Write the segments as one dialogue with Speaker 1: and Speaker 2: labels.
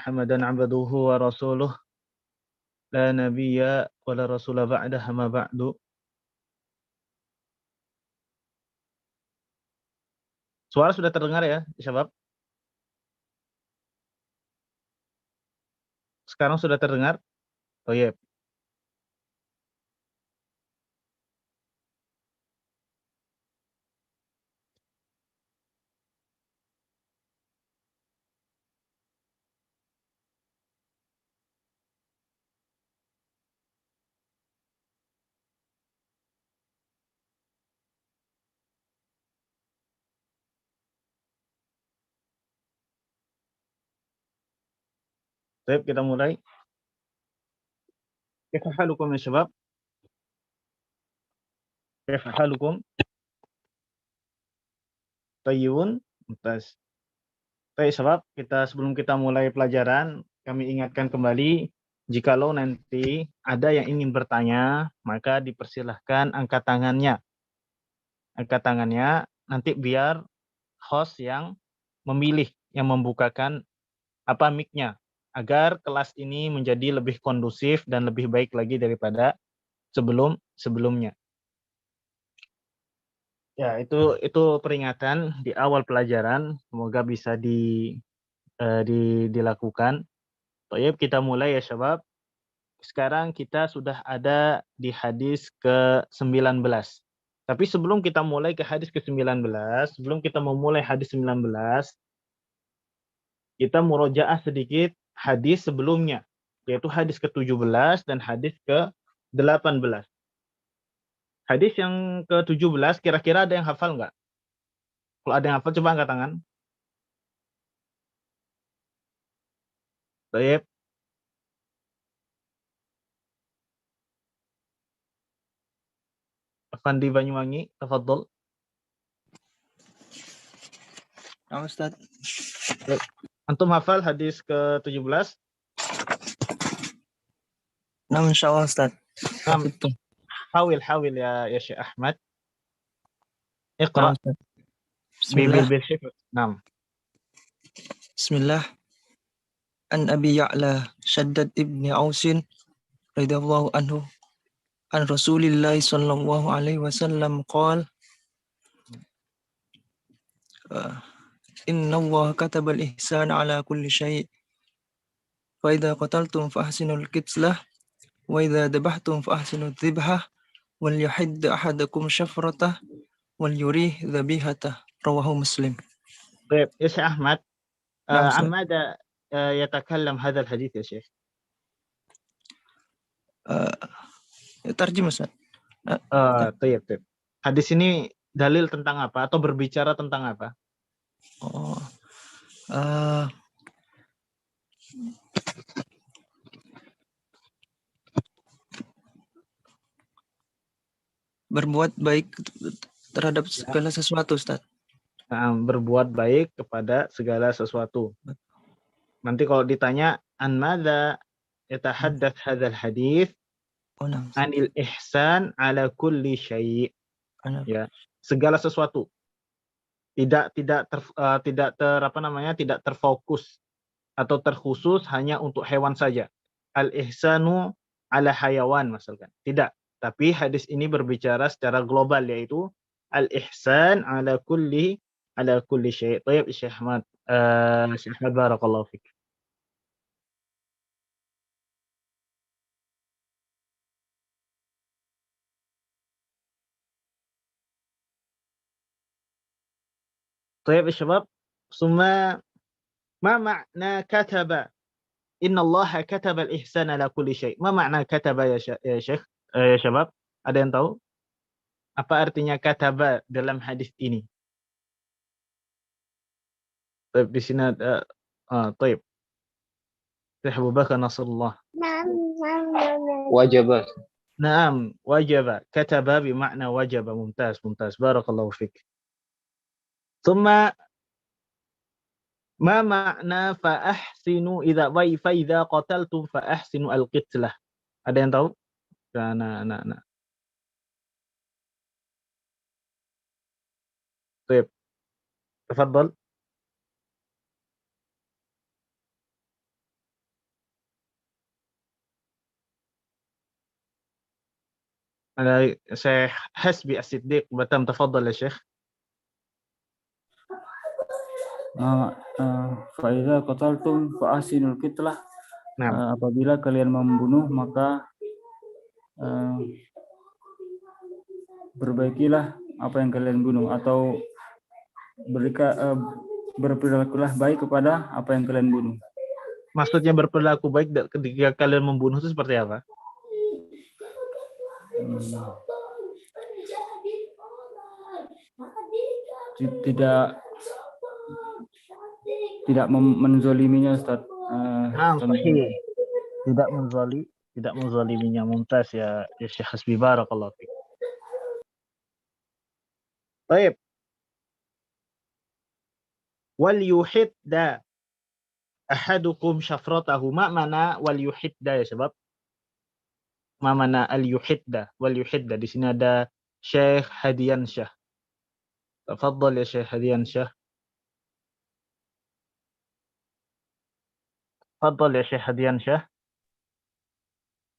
Speaker 1: Muhammadan abduhu wa rasuluh la nabiyya wa la rasula ba'dahu ma ba'du. Suara sudah terdengar ya, Syabab? Sekarang sudah terdengar? Oh iya. Baik, kita mulai. Kaifa halukum ya Syabab? Kaifa halukum? Tayyibun? Mumtaz. Baik, Syabab, sebelum kita mulai pelajaran, kami ingatkan kembali, jikalau nanti ada yang ingin bertanya, maka dipersilahkan angkat tangannya. Angkat tangannya, nanti biar host yang memilih, yang membukakan mic-nya, agar kelas ini menjadi lebih kondusif dan lebih baik lagi daripada sebelumnya. Ya, itu peringatan di awal pelajaran, semoga bisa dilakukan. Baik, kita mulai ya Syabab. Sekarang kita sudah ada di hadis ke-19. Tapi sebelum kita mulai ke hadis ke-19, sebelum kita memulai hadis 19, kita murojaah sedikit hadis sebelumnya, yaitu hadis ke-17 dan hadis ke-18. Hadis yang ke-17, kira-kira ada yang hafal nggak? Kalau ada yang hafal, coba angkat tangan. Baik. Afandi Banyuwangi, tafadhol.
Speaker 2: Nah, Ustaz.
Speaker 1: Antum hafal hadis ke-17?
Speaker 2: Nah, insyaallah Ustaz.
Speaker 1: Hawil ya Syekh Ahmad.
Speaker 2: Nah,
Speaker 1: Iqra.
Speaker 2: Ustaz. Bismillah.
Speaker 1: Naam.
Speaker 2: Bismillah. An Abi Ya'la Shaddad ibni Ausin radhiyallahu anhu an Rasulillah sallallahu alaihi wasallam qala inna Allah kataba al-ihsana ala kulli syai' fa idza qataltum fa ahsinul qitlah wa idza dabahtum fa ahsinul dhibhah wal yuhidd ahadakum syafratah wal yurih dhabihatah rawahu Muslim.
Speaker 1: Baik, ya Syekh Ahmad.
Speaker 2: Naam, Ustaz.
Speaker 1: Amada yatakallam hadzal hadis ya Syekh?
Speaker 2: Tarjim, Ustaz.
Speaker 1: Tayyib. Hadis ini dalil tentang apa atau berbicara tentang apa?
Speaker 2: Berbuat baik terhadap segala sesuatu, Ustaz.
Speaker 1: Berbuat baik kepada segala sesuatu. Nanti kalau ditanya an madza yatahaddath hadzal hadis? Anil ihsan ala kulli syai'. Ya, segala sesuatu. Tidak terfokus atau terkhusus hanya untuk hewan saja. Al ihsanu ala hayawan misalkan. Tidak, tapi hadis ini berbicara secara global, yaitu al ihsan ala kulli syai'. Baik, Syekh Ahmad, barakallahu fik. Baik, syabab, summa ma ma'na kataba? Inna Allah kataba al-ihsan ala kulli syai'. Ma makna kataba ya Syekh? Ya syabab, ada yang tahu? Apa artinya kataba dalam hadis ini? Baik, di sini ada baik. Syekh Abu Bakar Nasrullah.
Speaker 3: Wajibah.
Speaker 1: Naam, wajaba. Kataba bimakna wajaba. Mumtaz. Barakallahu fik. Thumma ma makna fa ahsinu fa idza qataltum fa ahsinu al-qitlah. Ada yang tahu? Nah. Baik. Tafadhal. Ada Syekh Hasbi As-Siddiq Batam, tafadhal ya Syekh.
Speaker 3: Fa'idza qataltum fa'asinul qitlah.
Speaker 1: Nah,
Speaker 3: Apabila kalian membunuh maka perbaikilah apa yang kalian bunuh, atau berperilakulah baik kepada apa yang kalian bunuh.
Speaker 1: maksudnya berperilaku baik ketika kalian membunuh itu seperti apa?
Speaker 3: Tidak menzoliminya, Ustaz.
Speaker 1: Sahih. Tidak menzaliminya. Mumtaz ya Syekh Hasbi, barakallahu fiik. Baik. Wal yuhidda ahadukum syafratahu. Ma mana wal yuhidda ya sebab? Ma mana al yuhidda? Wal yuhidda. Di sini ada Syekh Hadian Syah. Tafadhal ya Syekh Hadian Syah. Tafadhal ya Syekh Hadian Syah.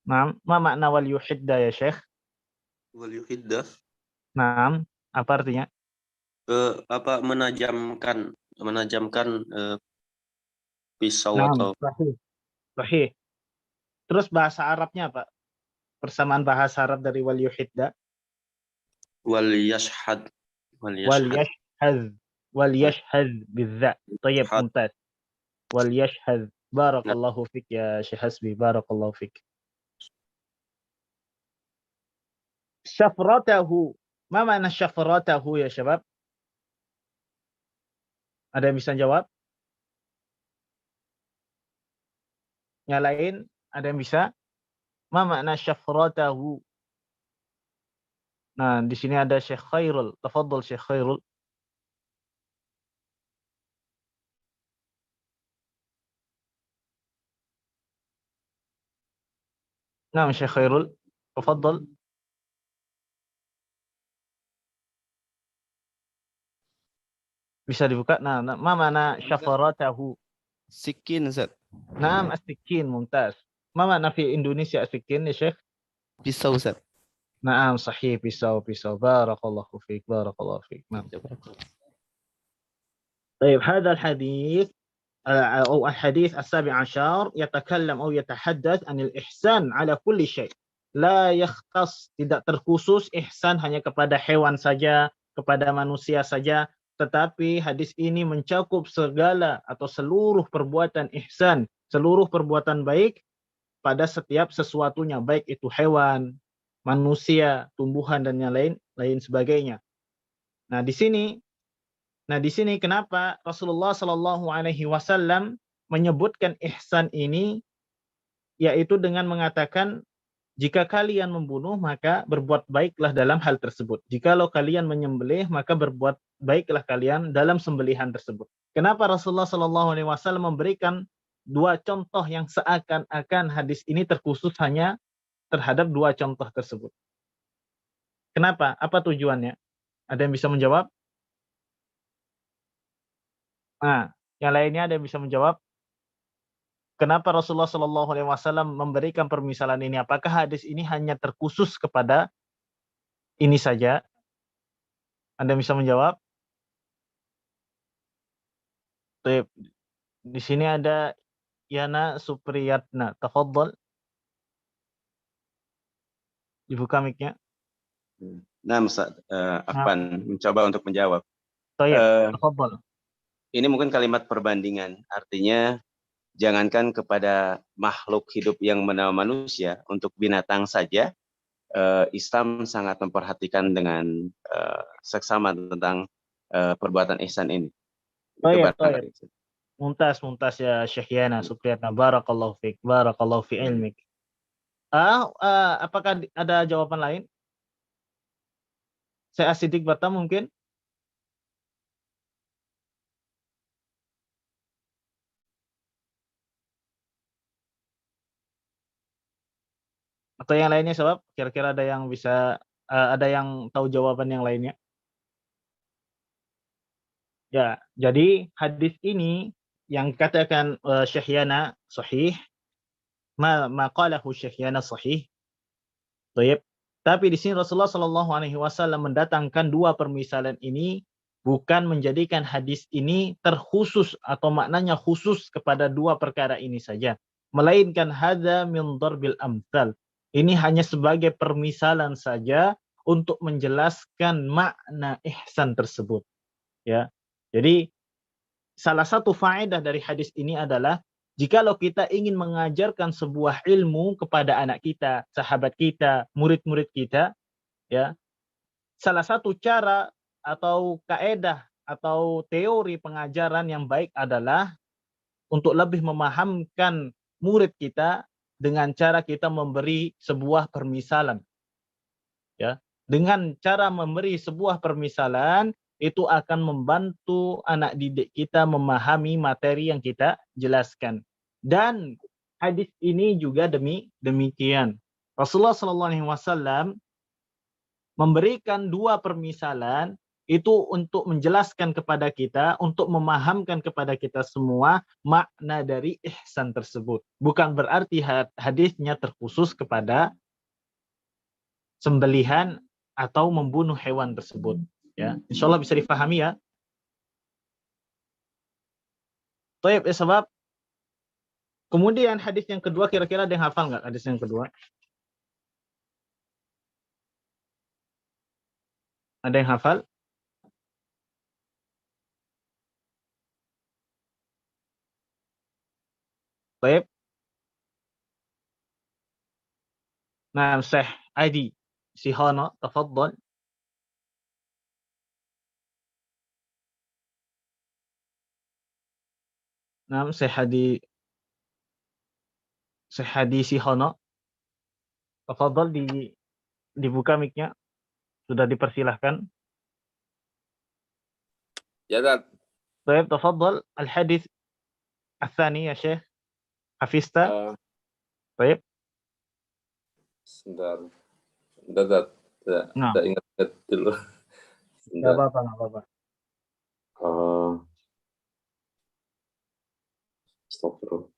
Speaker 1: Naam, ma makna wal yuhidda ya Syekh?
Speaker 4: Wal yuhidda.
Speaker 1: Naam, apa artinya?
Speaker 4: Menajamkan pisau
Speaker 1: Naam,
Speaker 4: atau
Speaker 1: sahih. Terus bahasa Arabnya apa? Persamaan bahasa Arab dari wal yuhidda?
Speaker 4: wal yashhad.
Speaker 1: Wal yashhad bizza. Tayyib, mumtaz. Wal yashhad. Barakallahu fik ya Syekh Hasbi, barakallahu fik. Syafratahu. Ma makna syafratahu ya syabab? Ada yang bisa jawab? Yang lain ada yang bisa? Ma makna syafratahu? Nah, di sini ada Syekh Khairul. Tafadhal Syekh Khairul. Nah, Syekh Khairul. Tafadhal. Bisa dibuka. Nah, ma makna syafratahu?
Speaker 5: Sikin, Ustaz.
Speaker 1: Naam, as-sikin, mumtaz. Ma makna fi Indonesia as-sikin ya Syekh?
Speaker 5: Pisau, Ustaz.
Speaker 1: Naam, sahih, pisau. Barakallahu fiik, barakallahu fiik. Naam. طيب هذا الحديث أو الحديث السابع عشر يتكلم أو يتحدث عن الإحسان على كل شيء. لا يختص, tidak terkhusus ihsan hanya kepada hewan saja, kepada manusia saja, tetapi hadis ini mencakup segala atau seluruh perbuatan ihsan, seluruh perbuatan baik pada setiap sesuatunya, baik itu hewan, manusia, tumbuhan dan yang lain sebagainya. Nah, di sini kenapa Rasulullah Shallallahu Alaihi Wasallam menyebutkan ihsan ini, yaitu dengan mengatakan jika kalian membunuh maka berbuat baiklah dalam hal tersebut. Jikalau kalian menyembelih maka berbuat baiklah kalian dalam sembelihan tersebut. Kenapa Rasulullah Shallallahu Alaihi Wasallam memberikan dua contoh yang seakan-akan hadis ini terkhusus hanya terhadap dua contoh tersebut? Kenapa? Apa tujuannya? Ada yang bisa menjawab? Nah, yang lainnya ada yang bisa menjawab? Kenapa Rasulullah Shallallahu Alaihi Wasallam memberikan permisalan ini? Apakah hadis ini hanya terkhusus kepada ini saja? Anda bisa menjawab? Di sini ada Yana Supriyatna. Tafadhal. Dibuka mic-nya.
Speaker 4: Nah, Ustaz, Afwan mencoba untuk menjawab.
Speaker 1: Tafadhal.
Speaker 4: Ini mungkin kalimat perbandingan, artinya jangankan kepada makhluk hidup yang bernama manusia, untuk binatang saja Islam sangat memperhatikan dengan seksama tentang perbuatan ihsan ini.
Speaker 1: Baik. Mumtaz ya Syekh Yana Supriyatna, barakallahu fiik, barakallahu fi ilmik. Apakah ada jawaban lain? Saya As-Siddiq Batam mungkin? Atau yang lainnya sebab kira-kira ada yang bisa ada yang tahu jawaban yang lainnya? Ya, jadi hadis ini yang katakan Syekh Yana sahih, ma qalahu Syekh Yana sahih. Baik, Tapi di sini Rasulullah Shallallahu Alaihi Wasallam mendatangkan dua permisalan ini bukan menjadikan hadis ini terkhusus atau maknanya khusus kepada dua perkara ini saja, melainkan hadza min darbil amthal. Ini hanya sebagai permisalan saja untuk menjelaskan makna ihsan tersebut. Ya, jadi salah satu faedah dari hadis ini adalah jikalau kita ingin mengajarkan sebuah ilmu kepada anak kita, sahabat kita, murid-murid kita, ya, salah satu cara atau kaedah atau teori pengajaran yang baik adalah untuk lebih memahamkan murid kita dengan cara kita memberi sebuah permisalan. Ya, dengan cara memberi sebuah permisalan itu akan membantu anak didik kita memahami materi yang kita jelaskan. Dan hadis ini juga demikian. Rasulullah SAW memberikan dua permisalan itu untuk menjelaskan kepada kita, untuk memahamkan kepada kita semua makna dari ihsan tersebut. Bukan berarti hadisnya terkhusus kepada sembelihan atau membunuh hewan tersebut. Ya, insyaallah bisa difahami ya. Baik, sebab kemudian hadis yang kedua, kira-kira ada yang hafal nggak hadis yang kedua? Ada yang hafal? Baik. Nah, Syekh Adi Sihana, tafadhal. Nah, Syekh Hadi Sihana, tafadhal, dibuka mic-nya. Sudah dipersilahkan.
Speaker 6: Ya, Dad.
Speaker 1: Baik, tafadhal al-hadits الثاني يا شيخ. حفظت؟ Baik.
Speaker 6: Sebentar. Dad.
Speaker 1: Nah.
Speaker 6: Tidak ingat dulu.
Speaker 1: Enggak apa-apa.
Speaker 6: Astagfirullah.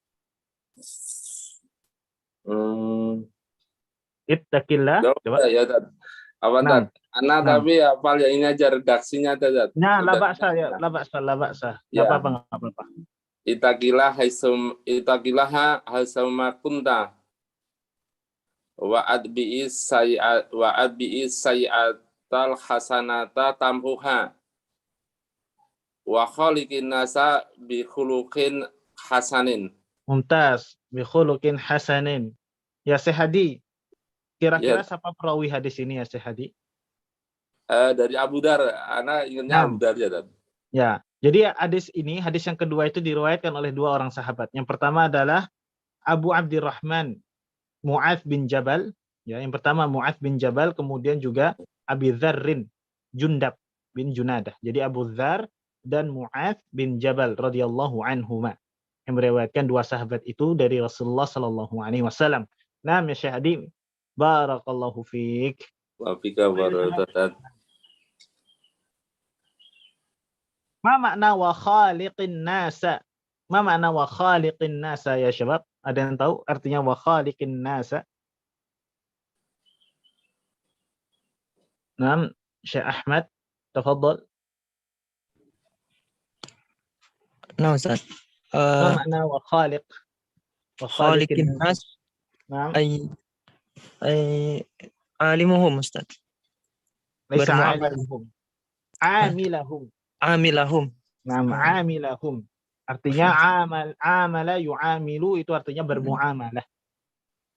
Speaker 1: Ittaqillah. Coba.
Speaker 6: Ya, Dad. Apa, Dad? Anak tapi hafal ya, ini aja redaksinya, Dad.
Speaker 1: Nah, la ba'sa.
Speaker 6: Ya.
Speaker 1: Enggak apa-apa.
Speaker 6: Itaqilaha haisama kunta wa adbi'is sayyi'atal hasanata tamhuha wa khaliqin nasa bi khuluqin hasanin.
Speaker 1: Mumtaz, bi khuluqin hasanin. Ya Syekh Hadi, kira-kira siapa perawi hadis ini ya Syekh Hadi?
Speaker 6: Dari Abu Dar, ana ingatnya Abu Dar ya, Dad.
Speaker 1: Ya, jadi hadis yang kedua itu diriwayatkan oleh dua orang sahabat. Yang pertama adalah Abu Abdurrahman Mu'adz bin Jabal. Ya, yang pertama Mu'adz bin Jabal, kemudian juga Abi Dzarrin Jundab bin Junadah. Jadi Abu Dzar dan Mu'adz bin Jabal radhiyallahu anhuma yang meriwayatkan dua sahabat itu dari Rasulullah sallallahu alaihi wasallam. Nah, ya Syekh Hadi, barakallahu fiik.
Speaker 6: Wa fika barakat.
Speaker 1: Ma makna wa khaliqin nasa? Ma makna wa khaliqin nasa ya syabab? Ada yang tahu artinya wa khaliqin nasa? Naam, Syekh Ahmad, tafadhal.
Speaker 2: Nah, Ustaz.
Speaker 1: Ma makna wa khaliq? Wa
Speaker 2: khaliqin nas.
Speaker 1: Naam.
Speaker 2: Ay alimuhum, Ustaz.
Speaker 1: Laisa alimuhum. Amilahum. Naam, amilahum. Artinya amala yu'amilu itu artinya bermuamalah.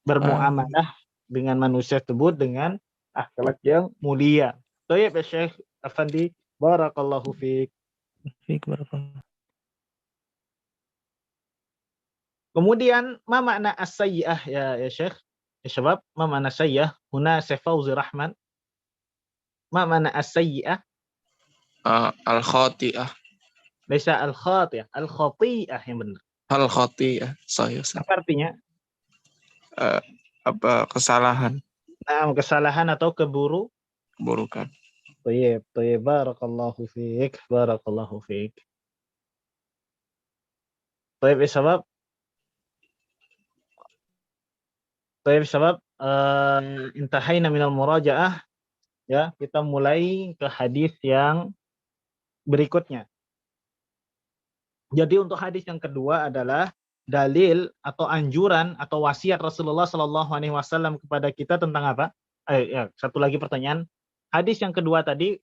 Speaker 1: Bermuamalah dengan manusia tersebut dengan akhlak yang mulia. Baik, Syekh Afandi, barakallahu fiik.
Speaker 2: Fiik, barakallahu.
Speaker 1: Kemudian ma makna as-sayyi'ah ya Syekh? Ya syabab, ma makna sayyi'ah? Huna Syekh Fauzi Rahman. Ma makna as-sayyi'ah?
Speaker 7: Al-khati'ah.
Speaker 1: Laisa al-khati'ah, al-khati'ah yang benar.
Speaker 7: Al-khati'ah, sahih.
Speaker 1: Apa artinya?
Speaker 7: Kesalahan.
Speaker 1: Nah, kesalahan atau
Speaker 7: keburukan.
Speaker 1: Baik, barakallahu fiik, barakallahu fiik. Baik, sebab Baik, syabab, intahayna minal murajaah, ya, kita mulai ke hadis yang berikutnya. Jadi untuk hadis yang kedua adalah dalil atau anjuran atau wasiat Rasulullah Shallallahu Alaihi Wasallam kepada kita tentang apa? Ya, satu lagi pertanyaan. Hadis yang kedua tadi,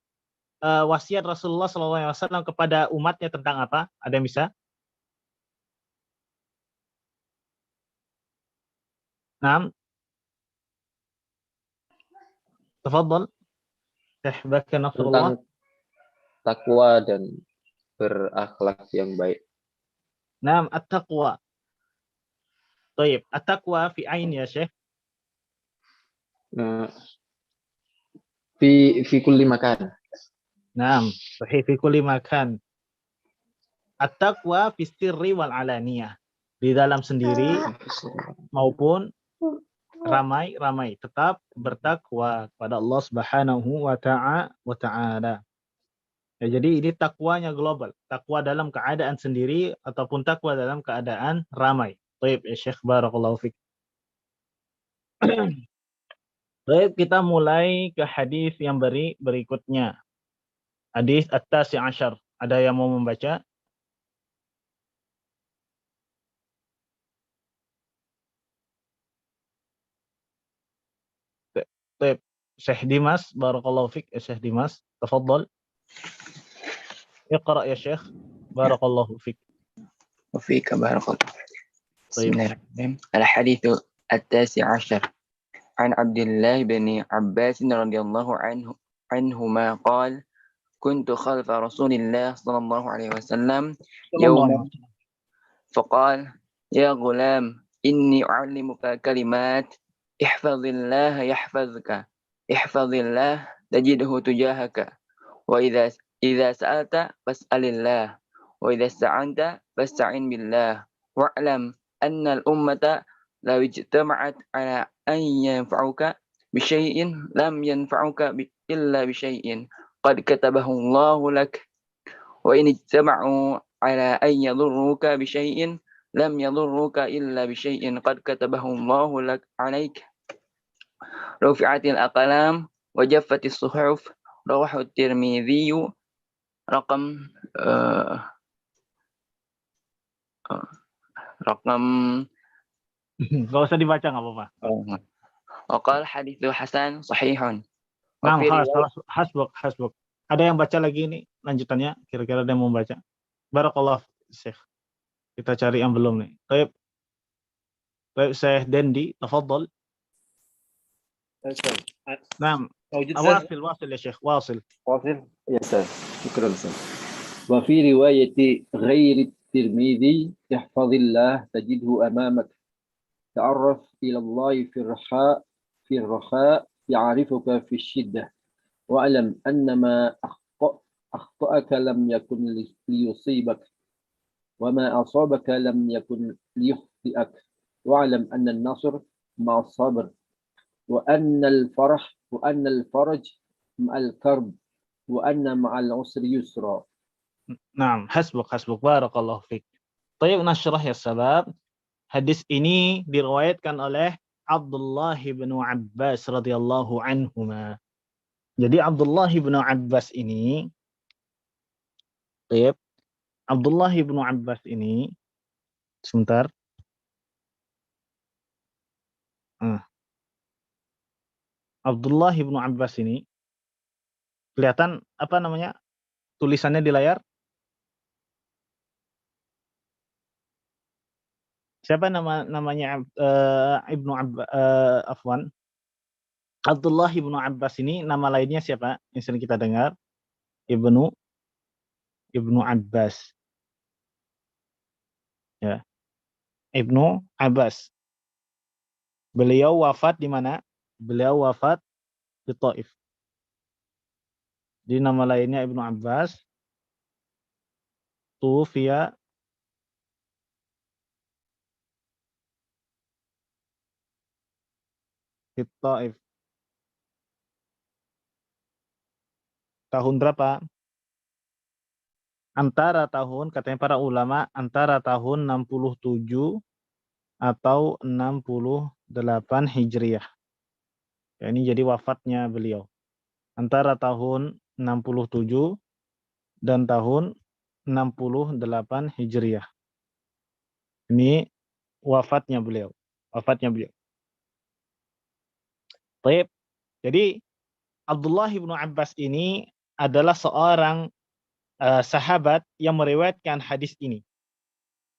Speaker 1: wasiat Rasulullah Shallallahu Alaihi Wasallam kepada umatnya tentang apa? Ada yang bisa? Naam, tafadhal. Syekh Nasrullah.
Speaker 8: Tentang takwa dan berakhlak yang baik.
Speaker 1: Naam, at-taqwa. Baik, at-taqwa fi ain ya Syekh.
Speaker 8: Fi kulli makan.
Speaker 1: Naam, sahih fi kulli makan. At-taqwa fi sirri wal alaniyah. Di dalam sendiri maupun ramai-ramai, tetap bertakwa kepada Allah Subhanahu wa ta'ala. Ya, jadi ini takwanya global, takwa dalam keadaan sendiri ataupun takwa dalam keadaan ramai. Baik, ya Syekh, barakallahu fiik. Baik, kita mulai ke hadis yang berikutnya. Hadis at-tasi asyar. Ada yang mau membaca? Baik, Syekh Dimas, barakallahu fiik, ya Syekh Dimas, tafadhal. Iqra ya Syekh, barakallahu fiik.
Speaker 9: وفيك بارك الله. بسم
Speaker 1: طيب.
Speaker 9: الله الرحمن الرحيم. الحديث التاسع عشر عن عبد الله بن عباس رضي الله عنهما قال كنت خلف رسول الله صلى الله عليه وسلم يوما فقال يا غلام إني أعلمك كلمات احفظ الله يحفظك احفظ الله تجده تجاهك وإذا سألت فاسأل الله وإذا استعنت فاستعن بالله واعلم أن الأمة لو اجتمعت على أن ينفعوك بشيء لم ينفعوك إلا بشيء قد كتبه الله لك وإن اجتمعوا على أن يضروك بشيء لم يضروك إلا بشيء قد كتبه الله لك عليك رفعت الأقلام وجفت الصحف رواه الترمذي رقم
Speaker 1: Gak usah dibaca, nggak apa-apa.
Speaker 9: وقال حديث حسن صحيح
Speaker 1: Nah,
Speaker 9: وفي رواية
Speaker 1: hasbuk. Ada yang baca lagi ini lanjutannya? Kira-kira ada yang mau baca? Barakallah, Syekh. Kita cari yang belum nih. Baik, Syekh Dendi, tafadhal. Nah, واصل يا شيخ، واصل.
Speaker 8: Ya, Ustaz. Syukran, Ustaz. Wa fi riwayati ghairi Tirmidzi ihfazillah tajidhu amamak. Ta'arraf ila Allah fi ar-raha ya'rifuka fi ash-shiddah. Wa'lam annama akhta'aka lam yakun liyusibak wa ma asabaka lam yakun liyukhti'ak. Wa'lam anna an-nasr ma'a as-sabr wa anna al-faraj ma'al karb wa anna ma'al usri yusra.
Speaker 1: Nah, hasbuk, barakallahu fiik. Tayyib, nasyrah ya sabab. Hadis ini diriwayatkan oleh Abdullah bin Abbas radhiyallahu anhuma. Jadi Abdullah bin Abbas ini, tayyib, Abdullah bin Abbas ini, sebentar. Abdullah bin Abbas ini, kelihatan apa namanya tulisannya di layar? Siapa namanya Ibnu Abbas, afwan. Abdullah bin Abbas ini nama lainnya siapa? Yang sering kita dengar Ibnu Abbas. Ya. Ibnu Abbas. Beliau wafat di mana? Beliau wafat di Taif. Di nama lainnya Ibnu Abbas. Tufiya di Taif. Tahun berapa? Antara tahun, katanya para ulama, antara tahun 67 atau 68 Hijriah. Ya, ini jadi wafatnya beliau. Antara tahun 67 dan tahun 68 Hijriah. Ini wafatnya beliau. Baik. Jadi Abdullah bin Abbas ini adalah seorang sahabat yang meriwayatkan hadis ini.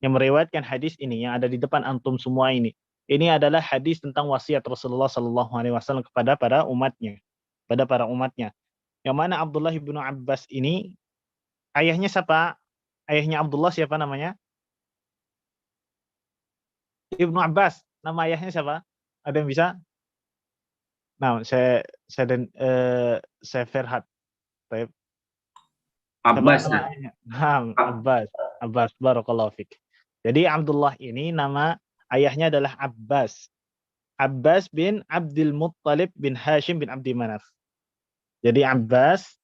Speaker 1: Yang ada di depan antum semua ini. Ini adalah hadis tentang wasiat Rasulullah Sallallahu Alaihi Wasallam kepada para umatnya. Yang mana Abdullah bin Abbas ini ayahnya siapa? Ayahnya Abdullah siapa namanya? Ibnu Abbas. Nama ayahnya siapa? Ada yang bisa? Nah, saya Ferhat. Baik.
Speaker 10: Abbas.
Speaker 1: Abbas. Barakallahu fik. Jadi Abdullah ini nama ayahnya adalah Abbas. Abbas bin Abdul Muttalib bin Hashim bin Abdi Manaf. Jadi Abbas,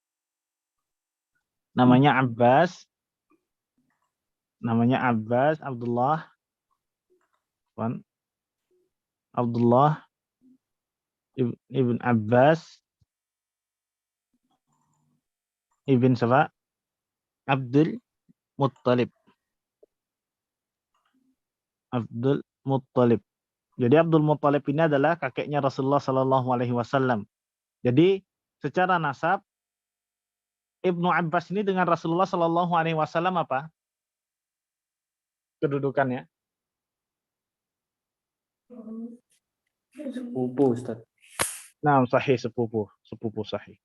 Speaker 1: namanya Abbas, Abdullah ibn Abbas ibn siapa? Abdul Muttalib. Jadi Abdul Muttalib ini adalah kakeknya Rasulullah Sallallahu Alaihi Wasallam. Jadi secara nasab Ibnu Abbas ini dengan Rasulullah Sallallahu Alaihi Wasallam apa kedudukannya?
Speaker 3: Sepupu, Ustaz.
Speaker 1: Nah, sahih, sepupu sahih.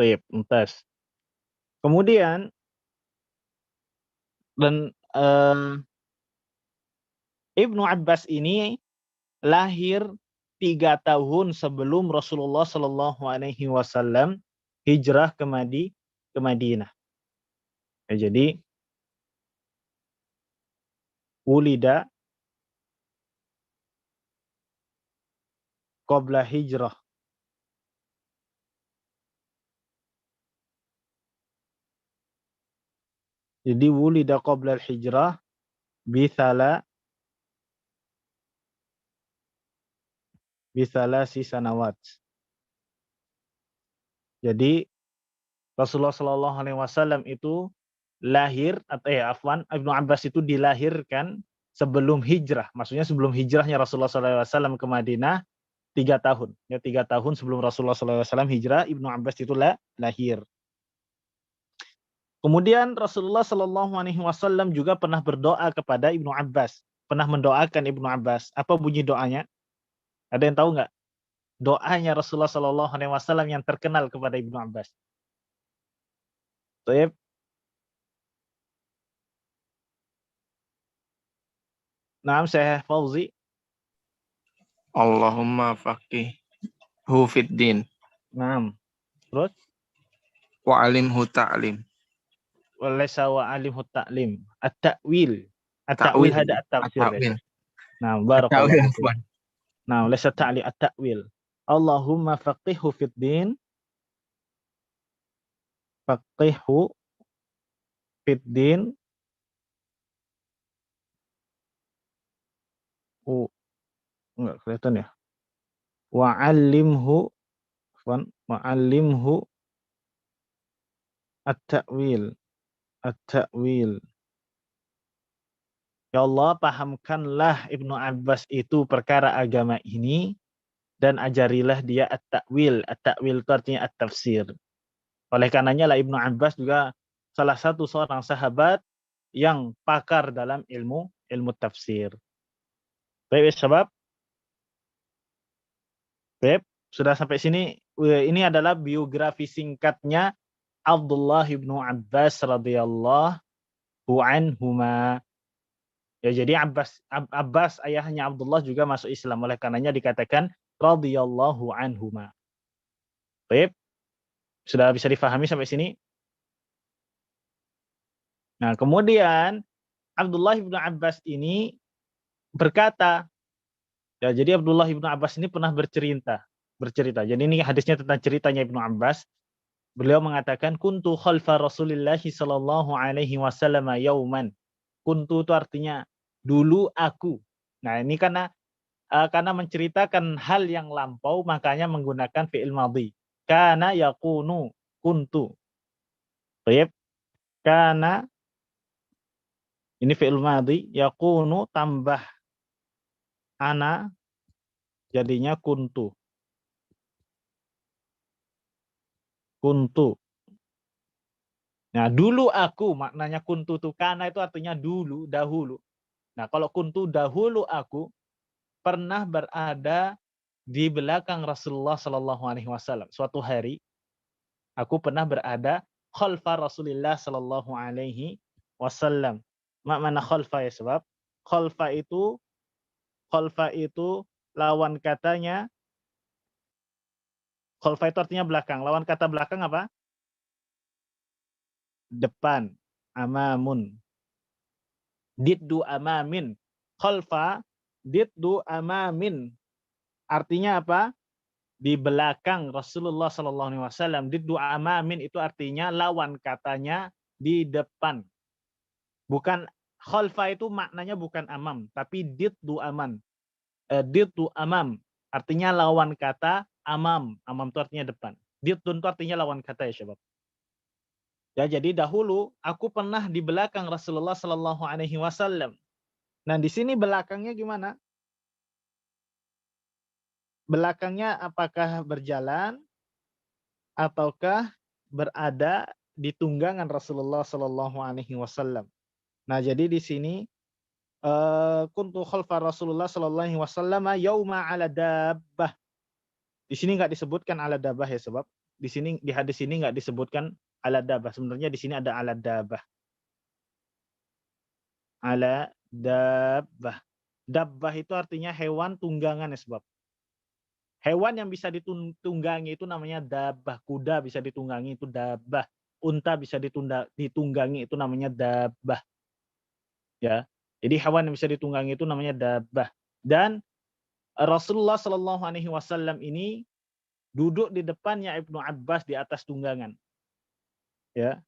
Speaker 1: Baik, mumtaz. Kemudian dan Ibnu Abbas ini lahir 3 tahun sebelum Rasulullah Sallallahu Alaihi Wasallam hijrah ke Madinah. Ya, jadi ulida qabla hijrah. Jadi wulida qabla al-hijrah bithala si sanawat. Jadi Rasulullah Shallallahu Alaihi Wasallam itu lahir Ibnu Abbas itu dilahirkan sebelum hijrah. Maksudnya sebelum hijrahnya Rasulullah Shallallahu Alaihi Wasallam ke Madinah 3 tahun. Ya, 3 tahun sebelum Rasulullah Shallallahu Alaihi Wasallam hijrah, Ibnu Abbas itu lahir. Kemudian Rasulullah Shallallahu Alaihi Wasallam juga pernah berdoa kepada Ibnu Abbas, pernah mendoakan Ibnu Abbas. Apa bunyi doanya? Ada yang tahu nggak? Doanya Rasulullah Shallallahu Alaihi Wasallam yang terkenal kepada Ibnu Abbas. Baik. Naam, Syekh Fauzi.
Speaker 7: Allahumma faqihhu fid din.
Speaker 1: Naam. Terus?
Speaker 7: Wa alimhu ta'lim.
Speaker 1: Walaysa wa alimhu ta'lim. At-ta'wil. At-ta'wil hada at-tafsir. Naam, barakallahu fiik. Nah, laysa ta'li at-ta'wil. Allahumma faqihhu fid din. Faqihhu fid din. Enggak kelihatan ya. Wa'allimhu at-ta'wil. Ya Allah, pahamkanlah Ibnu Abbas itu perkara agama ini dan ajarilah dia at-ta'wil. At-ta'wil itu artinya at-tafsir. Oleh karenanya lah Ibnu Abbas juga salah satu seorang sahabat yang pakar dalam ilmu tafsir. Baik, sebab Baik, sudah sampai sini. Ini adalah biografi singkatnya Abdullah bin Abbas radhiyallahu anhuma. Ya, jadi Abbas ayahnya Abdullah juga masuk Islam, oleh karenanya dikatakan radhiyallahu anhuma. Baik. Sudah bisa difahami sampai sini? Nah, kemudian Abdullah bin Abbas ini berkata, ya, jadi Abdullah bin Abbas ini pernah bercerita. Jadi ini hadisnya tentang ceritanya Ibnu Abbas. Beliau mengatakan kuntu khalfa Rasulillah sallallahu alaihi wasallam yauman. Kuntu itu artinya dulu aku. Nah, ini karena menceritakan hal yang lampau makanya menggunakan fi'il madhi. Kana yakunu kuntu. Baik. Kana ini fi'il madhi, yakunu tambah ana jadinya kuntu. Kuntu. Nah, dulu aku maknanya kuntu tuh kana itu artinya dulu, dahulu. Nah, kalau kuntu dahulu aku pernah berada di belakang Rasulullah Sallallahu Alaihi Wasallam. Suatu hari aku pernah berada khalfa Rasulullah Sallallahu Alaihi Wasallam. Makna khalfa ya sebab khalfa itu lawan katanya khalfa itu artinya belakang. Lawan kata belakang apa? Depan. Amamun. Diddu amamin. Khalfa diddu amamin. Artinya apa? Di belakang Rasulullah Sallallahu Alaihi Wasallam. Diddu amamin itu artinya lawan katanya di depan. Bukan khalfa itu maknanya bukan amam, tapi diddu aman. Diddu amam artinya lawan kata amam. Amam itu artinya depan. Diddu itu artinya lawan kata ya syabab. Ya, jadi dahulu aku pernah di belakang Rasulullah Sallallahu Alaihi Wasallam. Nah, di sini belakangnya gimana? Belakangnya apakah berjalan ataukah berada di tunggangan Rasulullah Sallallahu Alaihi Wasallam? Nah, jadi di sini kuntu khalfa Rasulullah Sallallahu Alaihi Wasallam yauma ala dabbah. Di sini nggak disebutkan ala dabbah ya sebab di sini di hadis ini nggak disebutkan ala dabbah. Sebenarnya di sini ada ala dabbah. Ala dabbah. Dabbah itu artinya hewan tunggangan ya sebab. Hewan yang bisa ditunggangi itu namanya dabbah. Kuda bisa ditunggangi itu dabbah. Unta bisa ditunggangi itu namanya dabbah. Ya. Jadi hewan yang bisa ditunggangi itu namanya dabbah. Dan Rasulullah Shallallahu Alaihi Wasallam ini duduk di depannya Ibnu Abbas di atas tunggangan. Ya.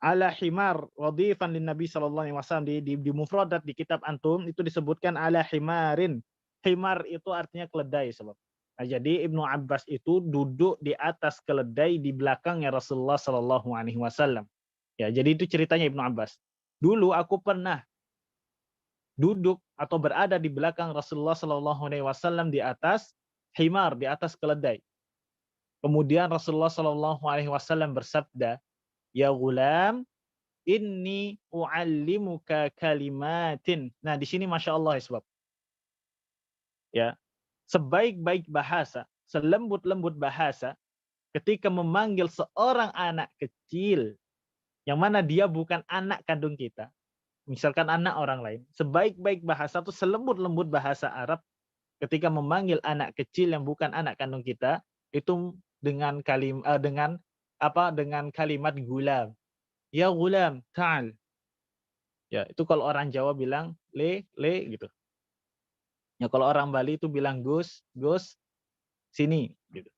Speaker 1: Ala himar radifan lin Nabi Shallallahu Alaihi Wasallam di mufradat di kitab antum itu disebutkan ala himarin. Himar itu artinya keledai sebab. Nah, jadi Ibnu Abbas itu duduk di atas keledai di belakangnya Rasulullah Shallallahu Alaihi Wasallam. Ya, jadi itu ceritanya Ibnu Abbas. Dulu aku pernah duduk atau berada di belakang Rasulullah Shallallahu Alaihi Wasallam di atas himar, di atas keledai. Kemudian Rasulullah Shallallahu Alaihi Wasallam bersabda, ya gulam, inni u'allimuka kalimatin. Nah, di sini masya Allah ya sebab. Ya, sebaik-baik bahasa, selembut-lembut bahasa, ketika memanggil seorang anak kecil, yang mana dia bukan anak kandung kita, misalkan anak orang lain, sebaik-baik bahasa itu selembut-lembut bahasa Arab, ketika memanggil anak kecil yang bukan anak kandung kita, itu dengan kalimat gulam. Ya gulam, ta'al. Ya, itu kalau orang Jawa bilang le gitu. Ya, kalau orang Bali itu bilang gus, sini gitu.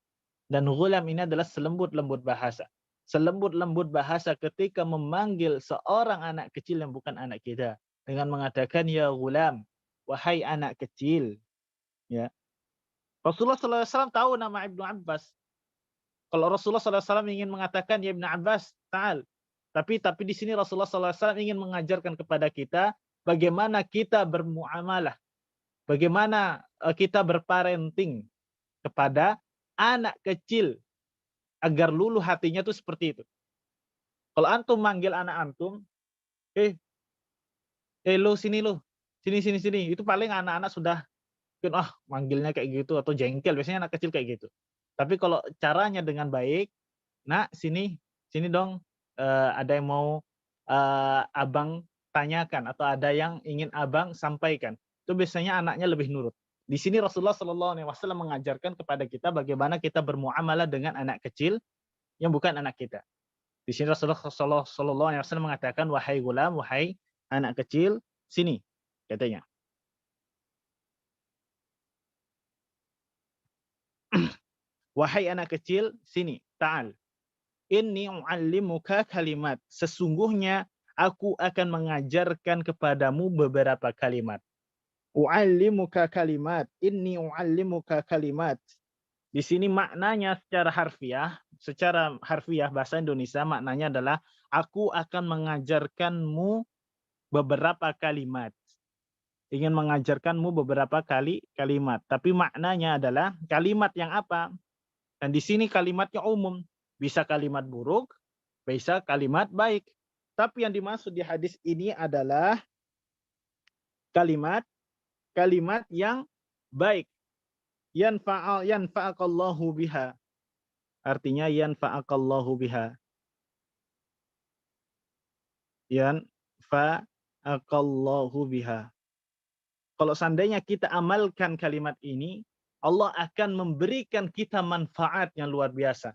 Speaker 1: Dan gulam ini adalah selembut-lembut bahasa. Selembut-lembut bahasa ketika memanggil seorang anak kecil yang bukan anak kita dengan mengatakan ya gulam, wahai anak kecil. Ya. Rasulullah SAW tahu nama Ibnu Abbas. Kalau Rasulullah SAW ingin mengatakan ya Ibnu Abbas, ta'al. Tapi di sini Rasulullah SAW ingin mengajarkan kepada kita bagaimana kita bermuamalah, bagaimana kita berparenting kepada anak kecil agar luluh hatinya tuh seperti itu. Kalau antum manggil anak antum, lo sini lo, sini, itu paling anak-anak sudah manggilnya kayak gitu atau jengkel, biasanya anak kecil kayak gitu. Tapi kalau caranya dengan baik, nak sini dong, ada yang mau abang tanyakan atau ada yang ingin abang sampaikan, itu biasanya anaknya lebih nurut. Di sini Rasulullah SAW mengajarkan kepada kita bagaimana kita bermuamalah dengan anak kecil yang bukan anak kita. Di sini Rasulullah SAW mengatakan, wahai gulam, wahai anak kecil, sini, katanya. Wahai anak kecil, sini, ta'al. Inni u'allimuka kalimat. Sesungguhnya aku akan mengajarkan kepadamu beberapa kalimat. U'allimuka kalimat. Inni u'allimuka kalimat. Di sini maknanya secara harfiah bahasa Indonesia maknanya adalah aku akan mengajarkanmu beberapa kalimat. Ingin mengajarkanmu beberapa kalimat. Tapi maknanya adalah kalimat yang apa? Dan di sini kalimatnya umum. Bisa kalimat buruk, bisa kalimat baik. Tapi yang dimaksud di hadis ini adalah kalimat yang baik. Yanfa'akallahu biha. Artinya yanfa'akallahu biha. Yanfa'akallahu biha. Kalau seandainya kita amalkan kalimat ini, Allah akan memberikan kita manfaat yang luar biasa.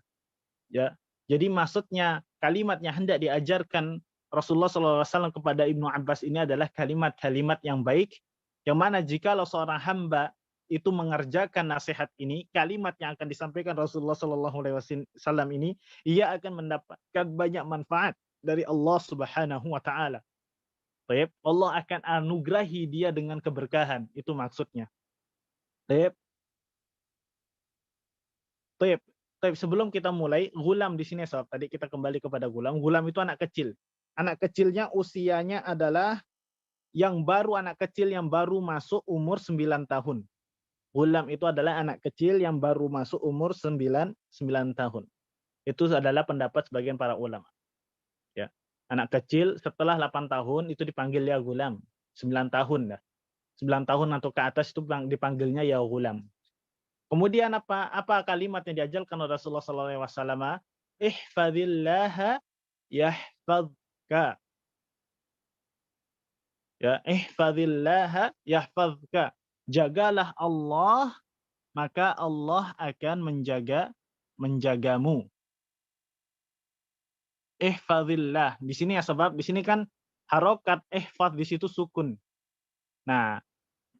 Speaker 1: Ya, jadi maksudnya kalimat yang hendak diajarkan Rasulullah SAW kepada Ibnu Abbas ini adalah kalimat-kalimat yang baik, yang mana jikalau seorang hamba itu mengerjakan nasihat ini, kalimat yang akan disampaikan Rasulullah SAW ini, ia akan mendapatkan banyak manfaat dari Allah Subhanahu Wa Taala. Allah akan anugerahi dia dengan keberkahan, itu maksudnya. Sebelum kita mulai, gulam di sini sob. Tadi kita kembali kepada gulam. Gulam itu anak kecil. Anak kecilnya usianya adalah anak kecil yang baru masuk umur 9 tahun. Gulam itu adalah anak kecil yang baru masuk umur 9 tahun. Itu adalah pendapat sebagian para ulama. Ya. Anak kecil setelah 8 tahun itu dipanggil ya gulam. 9 tahun dah. 9 tahun atau ke atas itu dipanggilnya ya gulam. Kemudian apa kalimat yang diajarkan oleh Rasulullah SAW? Ihfadillah yahfazka. Ya, ihfadillah yahfazka. Jagalah Allah, maka Allah akan menjagamu. Ihfadillah. Di sini ya sebab di sini kan harokat ihfaz di situ sukun. Nah,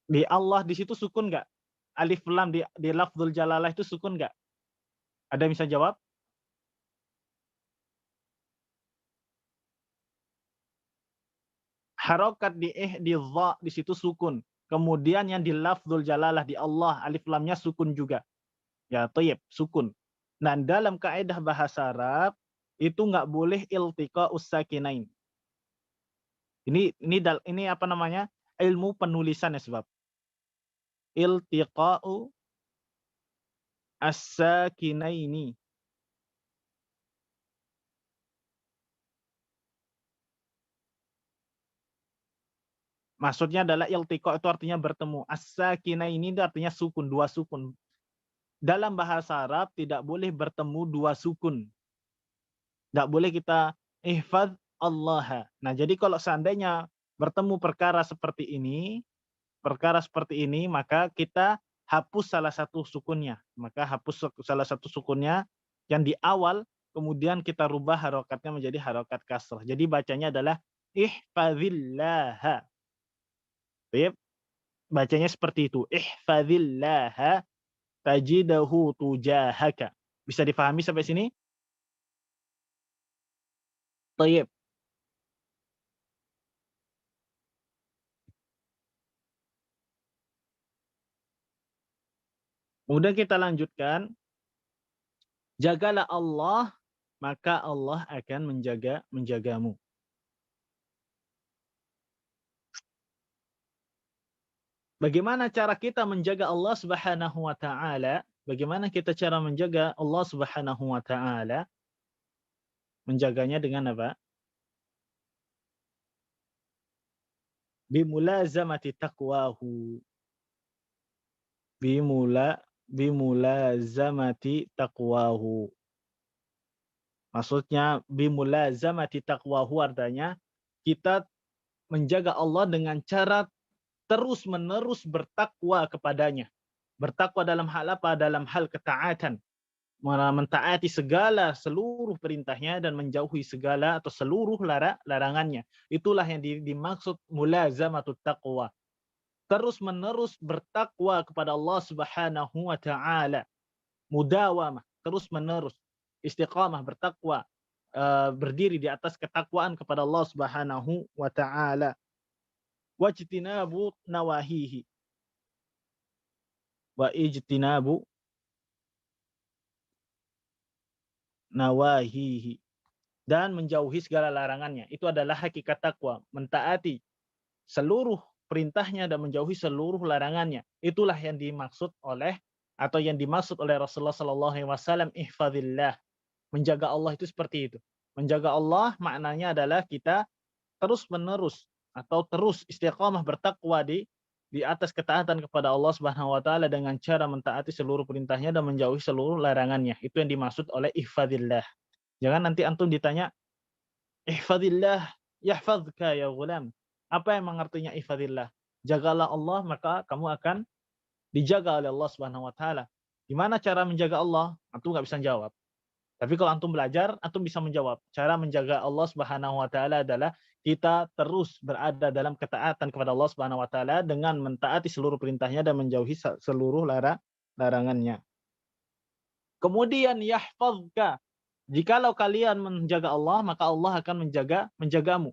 Speaker 1: di Allah di situ sukun enggak? Alif lam di lafzul jalalah itu sukun enggak? Ada yang bisa jawab? Harokat di dha di situ sukun. Kemudian yang di lafzul jalalah di Allah alif lamnya sukun juga. Ya, thayyib, sukun. Nah, dalam kaidah bahasa Arab itu enggak boleh iltiqa'us sakinain. Ini apa namanya? Ilmu penulisan ya sebab. Iltiqa'u as-sakinaini. Maksudnya adalah iltiqa itu artinya bertemu. As-sakinaini itu artinya sukun, dua sukun. Dalam bahasa Arab tidak boleh bertemu dua sukun. Tidak boleh kita ihfaz Allah. Nah, jadi kalau seandainya bertemu perkara seperti ini, maka kita hapus salah satu sukunnya. Maka hapus salah satu sukunnya yang di awal, kemudian kita rubah harokatnya menjadi harokat kasrah. Jadi bacanya adalah ihfazillah. Bacanya seperti itu. Ihfazillah tajidahu tujahaka. Bisa difahami sampai sini? Tayyib. Kemudian kita lanjutkan. Jagalah Allah, maka Allah akan menjagamu. Bagaimana cara kita menjaga Allah Subhanahu wa taala? Bagaimana kita cara menjaga Allah Subhanahu wa taala? Menjaganya dengan apa? Bimulazamati taqwahu. Bimulazamati taqwahu. Maksudnya bimulazamati taqwahu artinya kita menjaga Allah dengan cara terus-menerus bertakwa kepadanya. Bertakwa dalam hal apa? Dalam hal ketaatan. Mentaati seluruh perintahnya dan menjauhi segala atau seluruh larangannya. Itulah yang dimaksud mulazamatut taqwa. Terus-menerus bertakwa kepada Allah Subhanahu wa taala. Mudawamah, terus-menerus. istiqamah, bertakwa, berdiri di atas ketakwaan kepada Allah Subhanahu wa taala. Wajtinabu nawahihi. Wa ijtinabu nawahihi. Dan menjauhi segala larangannya. Itu adalah hakikat takwa, mentaati seluruh perintahnya dan menjauhi seluruh larangannya. Itulah yang dimaksud oleh Rasulullah SAW, ihfazillah. Menjaga Allah itu seperti itu. Menjaga Allah maknanya adalah kita terus menerus atau terus istiqamah bertakwa di atas ketaatan kepada Allah Subhanahu wa taala dengan cara mentaati seluruh perintahnya dan menjauhi seluruh larangannya. Itu yang dimaksud oleh ihfazillah. Jangan nanti antum ditanya, ihfazillah yahfazka ya ghulam. Apa yang artinya ihfazillah? Jagalah Allah, maka kamu akan dijaga oleh Allah Subhanahu wa taala. Gimana cara menjaga Allah? Antum nggak bisa jawab. Tapi kalau antum belajar, antum bisa menjawab. Cara menjaga Allah Subhanahu wa taala adalah kita terus berada dalam ketaatan kepada Allah Subhanahu wa taala dengan mentaati seluruh perintahnya dan menjauhi seluruh larangannya. Kemudian yahfazka. Jikalau kalian menjaga Allah, maka Allah akan menjagamu.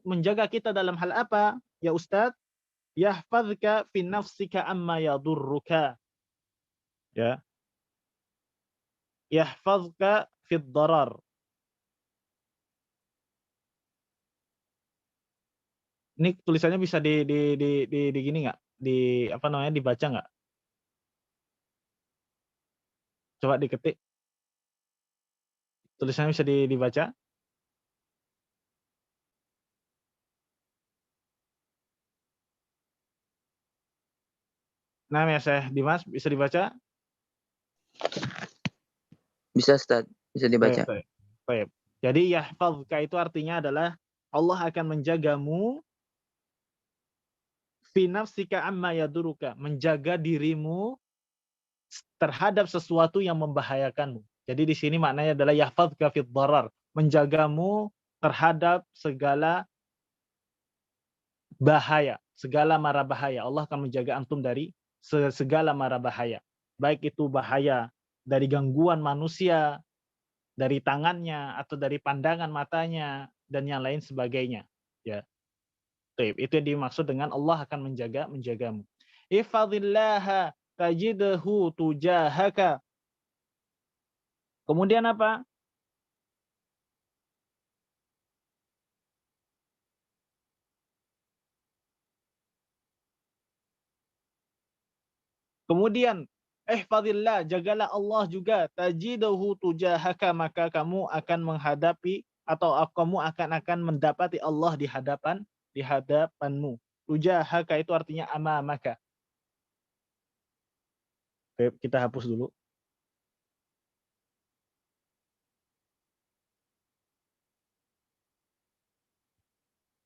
Speaker 1: Menjaga kita dalam hal apa? Ya Ustaz, yahfazka fi nafsika amma yadurruka. Ya. Yahfazka fi dharar. Ini tulisannya bisa di gini nggak? Dibaca nggak? Coba diketik. Tulisannya bisa dibaca? Nah, ya Syekh Dimas, bisa dibaca?
Speaker 9: Bisa Ustaz, bisa dibaca.
Speaker 1: Baik. Jadi yahfazka itu artinya adalah Allah akan menjagamu fi nafsika amma yaduruka, menjaga dirimu terhadap sesuatu yang membahayakanmu. Jadi di sini maknanya adalah yahfazka fid dharar, menjagamu terhadap segala bahaya, segala mara bahaya. Allah akan menjaga antum dari segala mara bahaya. Baik itu bahaya dari gangguan manusia, dari tangannya atau dari pandangan matanya dan yang lain sebagainya. Ya. Itu yang dimaksud dengan Allah akan menjagamu. Ihfazillaha tajidhu tujahaka. Kemudian apa? Kemudian ihfazillah, jagalah Allah juga, tajidhu tujahaka, maka kamu akan menghadapi atau kamu akan mendapati Allah di hadapanmu. Tujahaka itu artinya amamaka. Oke, kita hapus dulu.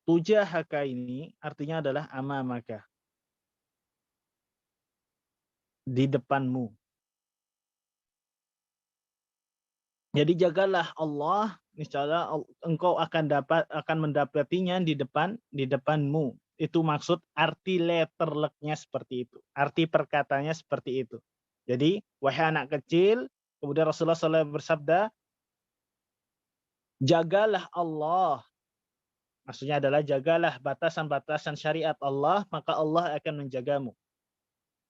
Speaker 1: Tujahaka ini artinya adalah amamaka. Di depanmu. Jadi jagalah Allah, niscaya engkau akan mendapatinya di depanmu. Itu maksud arti letterleknya seperti itu. Arti perkataannya seperti itu. Jadi wahai anak kecil, kemudian Rasulullah SAW bersabda, jagalah Allah. Maksudnya adalah jagalah batasan-batasan syariat Allah, maka Allah akan menjagamu.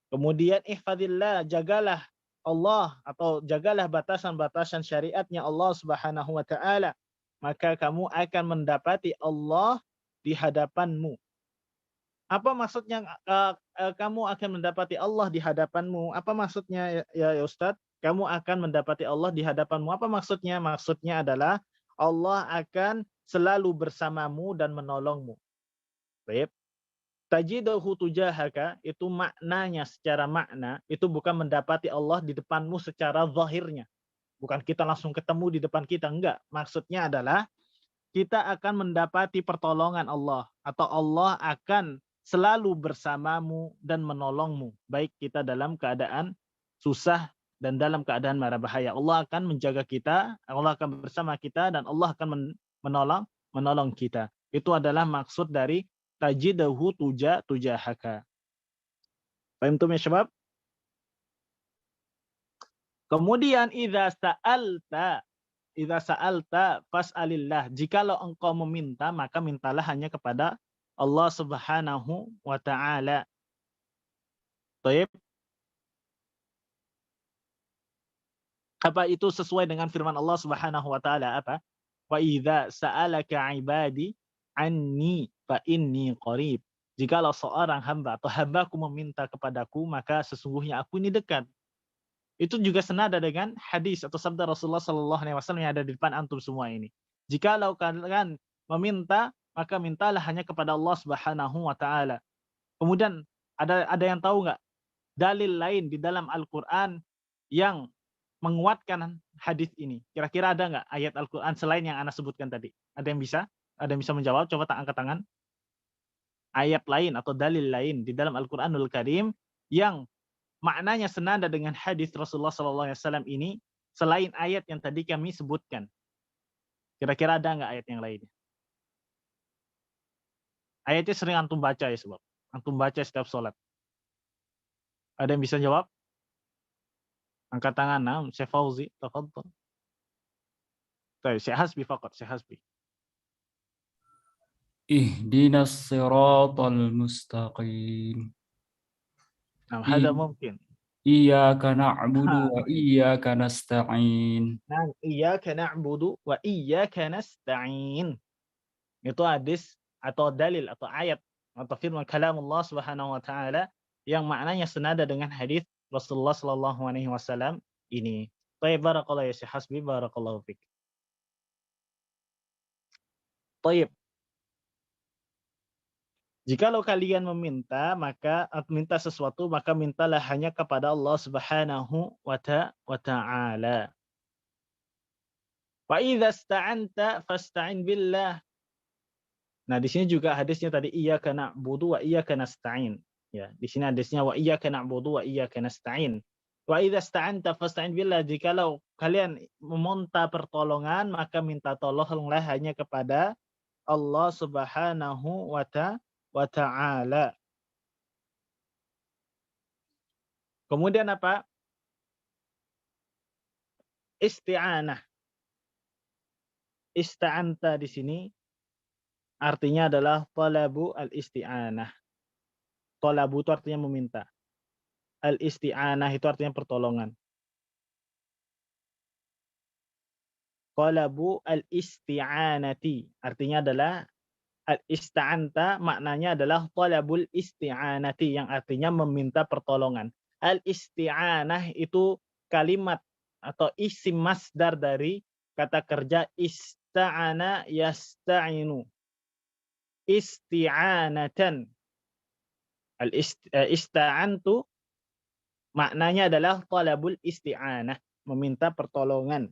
Speaker 1: Kemudian ihfazillah, jagalah Allah atau jagalah batasan-batasan syariatnya Allah Subhanahu wa taala, maka kamu akan mendapati Allah di hadapanmu. Apa maksudnya kamu akan mendapati Allah di hadapanmu? Apa maksudnya ya Ustadz? Kamu akan mendapati Allah di hadapanmu. Apa maksudnya? Maksudnya adalah Allah akan selalu bersamamu dan menolongmu. Baik. Tajidahu tujahaka itu maknanya secara makna itu bukan mendapati Allah di depanmu secara zahirnya. Bukan kita langsung ketemu di depan kita, enggak. Maksudnya adalah kita akan mendapati pertolongan Allah atau Allah akan selalu bersamamu dan menolongmu. Baik kita dalam keadaan susah dan dalam keadaan mara bahaya. Allah akan menjaga kita, Allah akan bersama kita dan Allah akan menolong kita. Itu adalah maksud dari tajidahu tujahaka. Paham tuh ya syabab? Kemudian idza sa'alta fas'alillah. Jikalau engkau meminta, maka mintalah hanya kepada Allah Subhanahu wa taala. Baik. Apa itu sesuai dengan firman Allah Subhanahu wa taala apa? Wa idza sa'alaka 'ibadi anni fa inni qarib. Jikalau seorang hamba atau hambaku meminta kepadaku, maka sesungguhnya aku ini dekat. Itu juga senada dengan hadis atau sabda Rasulullah sallallahu alaihi wasallam yang ada di depan antum semua ini. Jikalau kalian meminta, maka mintalah hanya kepada Allah Subhanahu wa taala. Kemudian ada yang tahu nggak dalil lain di dalam Al-Qur'an yang menguatkan hadis ini? Kira-kira ada nggak ayat Al-Qur'an selain yang Ana sebutkan tadi? Ada yang bisa? Ada yang bisa menjawab? Coba angkat tangan. Ayat lain atau dalil lain di dalam Al-Qur'anul Karim yang maknanya senada dengan hadis Rasulullah SAW ini selain ayat yang tadi kami sebutkan. Kira-kira ada nggak ayat yang lainnya? Ayatnya sering antum baca ya sebab antum baca setiap sholat. Ada yang bisa jawab? Angkat tangan. Nah, Syekh Fauzi, tafadhal. Baik, Syekh Hasbi faqat, Syekh Hasbi.
Speaker 3: Ihdinas siratal mustaqim.
Speaker 1: Nah, hada mungkin.
Speaker 3: Iyyaka na'budu wa iyyaka nasta'in.
Speaker 1: Nah, iyyaka na'budu wa iyyaka nasta'in. Itu hadis atau dalil atau ayat atau firman kalamullah Subhanahu wa taala yang maknanya senada dengan hadis Rasulullah sallallahu alaihi wasallam ini. Baik, barakallahu ya Syekh Hasbi, barakallahu fik. Baik. Jikalau kalian meminta sesuatu, maka mintalah hanya kepada Allah Subhanahu wa ta'ala. Wa idza sta'anta fasta'in billah. Nah, di sini juga hadisnya tadi iyyaka na'budu wa iyyaka nasta'in. Ya, di sini hadisnya wa iyyaka na'budu wa iyyaka nasta'in. Wa idza sta'anta fasta'in billah. Jikalau kalian meminta pertolongan, maka minta tolonglah hanya kepada Allah Subhanahu wa ta'ala. Kemudian apa? Isti'anah. Ista'anta di sini artinya adalah talabu al-isti'anah. Talabu itu artinya meminta. Al-isti'anah itu artinya pertolongan. Talabu al-isti'anati artinya adalah al-ista'anta maknanya adalah talabul isti'anati yang artinya meminta pertolongan. Al-isti'anah itu kalimat atau isim masdar dari kata kerja ista'ana yasta'inu. Isti'anatan. Al-ista'antu maknanya adalah talabul isti'anah, meminta pertolongan.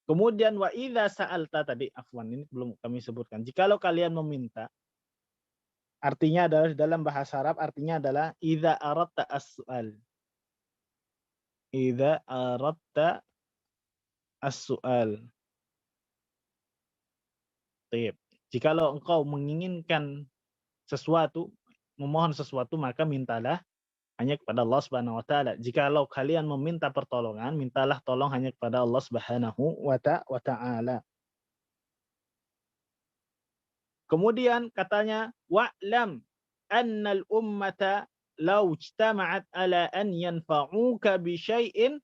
Speaker 1: Kemudian wa idza sa'alta tadi, afwan ini belum kami sebutkan. Jikalau kalian meminta, artinya adalah dalam bahasa Arab artinya adalah idza aradta as-su'al. Idza aradta as-su'al. Baik. Jikalau engkau menginginkan sesuatu, memohon sesuatu, maka mintalah hanya kepada Allah Subhanahu wa taala. Jikalau kalian meminta pertolongan, mintalah tolong hanya kepada Allah Subhanahu wa taala. Kemudian katanya wa'lam annal ummata law ijtama'at ala an yanfa'uka bi syai'in